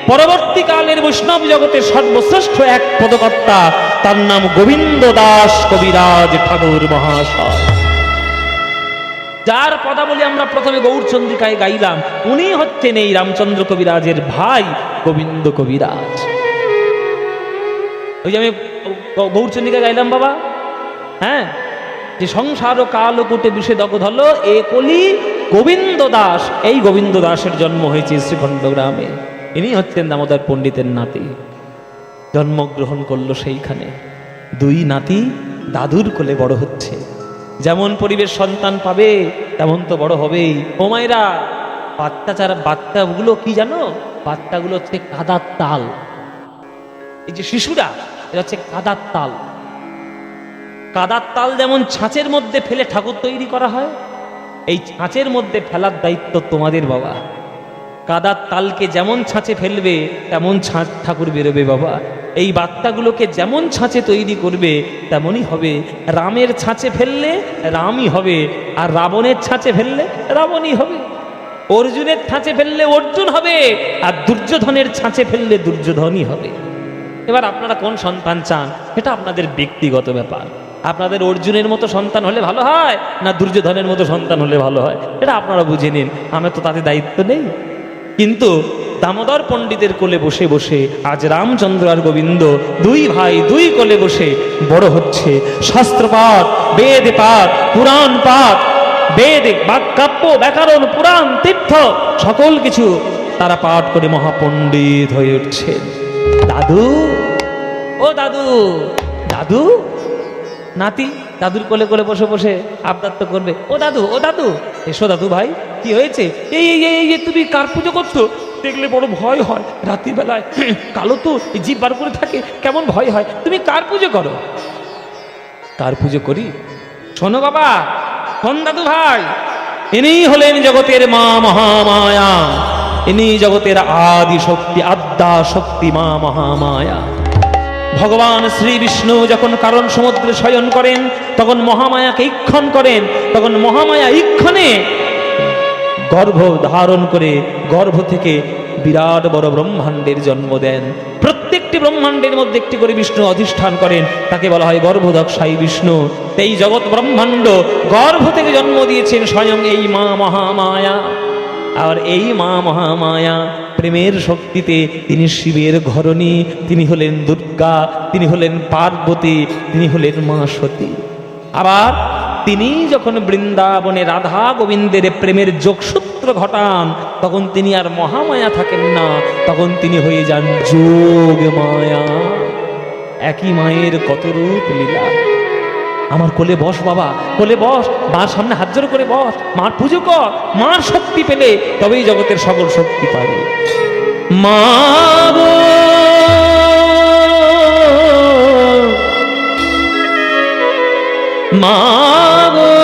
পরবর্তীকালের বৈষ্ণব জগতের সর্বশ্রেষ্ঠ এক পদকর্তা, তার নাম গোবিন্দ দাস কবিরাজ ঠাকুর মহাশয়, যার পদাবলী আমরা প্রথমে গৌরচন্দ্রিকায় গাইলাম। উনি হচ্ছেন এই রামচন্দ্র কবিরাজের ভাই গোবিন্দ কবিরাজ। ওই যে আমি গৌরচন্দ্রিকা গাইলাম বাবা, হ্যাঁ, যে সংসার কাল কুটে বিষে দগ্ধ এ কলি গোবিন্দ দাস, এই গোবিন্দ দাসের জন্ম হয়েছে শ্রীখণ্ড গ্রামে। ইনি হচ্ছেন দামোদর পণ্ডিতের নাতি, জন্মগ্রহণ করলো সেইখানে। দুই নাতি দাদুর কোলে বড় হচ্ছে। যেমন পরিবেশ সন্তান পাবে তেমন তো বড় হবেই। ও মায়েরা, বাচ্চাগুলো কি জানো? বাচ্চাগুলো হচ্ছে কাদার তাল। এই যে শিশুরা, এটা হচ্ছে কাদার তাল। কাদার তাল যেমন ছাঁচের মধ্যে ফেলে ঠাকুর তৈরি করা হয়, এই ছাঁচের মধ্যে ফেলার দায়িত্ব তোমাদের বাবা। কাদার তালকে যেমন ছাঁচে ফেলবে তেমন ছাঁচ ঠাকুর বেরোবে বাবা। এই বাচ্চাগুলোকে যেমন ছাঁচে তৈরি করবে তেমনই হবে। রামের ছাঁচে ফেললে রামই হবে, আর রাবণের ছাঁচে ফেললে রাবণই হবে। অর্জুনের ছাঁচে ফেললে অর্জুন হবে, আর দুর্যোধনের ছাঁচে ফেললে দুর্যোধনই হবে। এবার আপনারা কোন সন্তান চান এটা আপনাদের ব্যক্তিগত ব্যাপার। আপনাদের অর্জুনের মতো সন্তান হলে ভালো হয় না দুর্যোধনের মতো সন্তান হলে ভালো হয়, এটা আপনারা বুঝে নিন, আমার তো তাতে দায়িত্ব নেই। কিন্তু দামোদর পণ্ডিতের কোলে বসে বসে আজ রামচন্দ্র আর গোবিন্দ দুই ভাই দুই কোলে বসে বড় হচ্ছে। শাস্ত্রপাঠ, বেদ পাঠ, পুরাণ পাঠ, বেদ কাব্য ব্যাকরণ পুরাণ তীর্থ সকল কিছু তারা পাঠ করে মহাপণ্ডিত হয়ে উঠছে। দাদু, ও দাদু, দাদু, নাতি দাদুর কোলে কোলে বসে বসে আবদার তো করবে। ও দাদু, ও দাদু, এসো দাদু ভাই, কি হয়েছে? এই এই তুমি কার পুজো করছো? দেখলে বড় ভয় হয়, রাত্রি বেলায় কালো তো জিভ বার করে থাকে, কেমন ভয় হয়। তুমি কার পুজো করো? কার পুজো করি? শোনো বাবা, শোন দাদু ভাই, ইনি হলেন জগতের মা মহামায়া, ইনি জগতের আদি শক্তি, আদ্যা শক্তি মা মহামায়া। ভগবান শ্রী বিষ্ণু যখন কারণ সমুদ্রে শয়ন করেন তখন মহামায়াকে ঈক্ষণ করেন, তখন মহামায়া ঈক্ষণে গর্ভ ধারণ করে গর্ভ থেকে বিরাট বড় ব্রহ্মাণ্ডের জন্ম দেন। প্রত্যেকটি ব্রহ্মাণ্ডের মধ্যে একটি করে বিষ্ণু অধিষ্ঠান করেন, তাকে বলা হয় গর্ভদক্ষাই বিষ্ণু। এই জগৎ ব্রহ্মাণ্ড গর্ভ থেকে জন্ম দিয়েছেন স্বয়ং এই মা মহামায়া। আর এই মা মহামায়া প্রেমের শক্তিতে তিনি শিবের ঘরণী, তিনি হলেন দুর্গা, তিনি হলেন পার্বতী, তিনি হলেন মা সতী। আবার তিনি যখন বৃন্দাবনে রাধা গোবিন্দের প্রেমের যোগসূত্র ঘটান তখন তিনি আর মহামায়া থাকেন না, তখন তিনি হয়ে যান যোগ মায়া। একই মায়ের কত রূপ লীলা। আমার কোলে বস বাবা, কোলে বস, মার সামনে হাত জোড় করে বস, মার পুজো কর। মার শক্তি পেলে তবেই জগতের সকল শক্তি পাবে। মা গো, মা গো,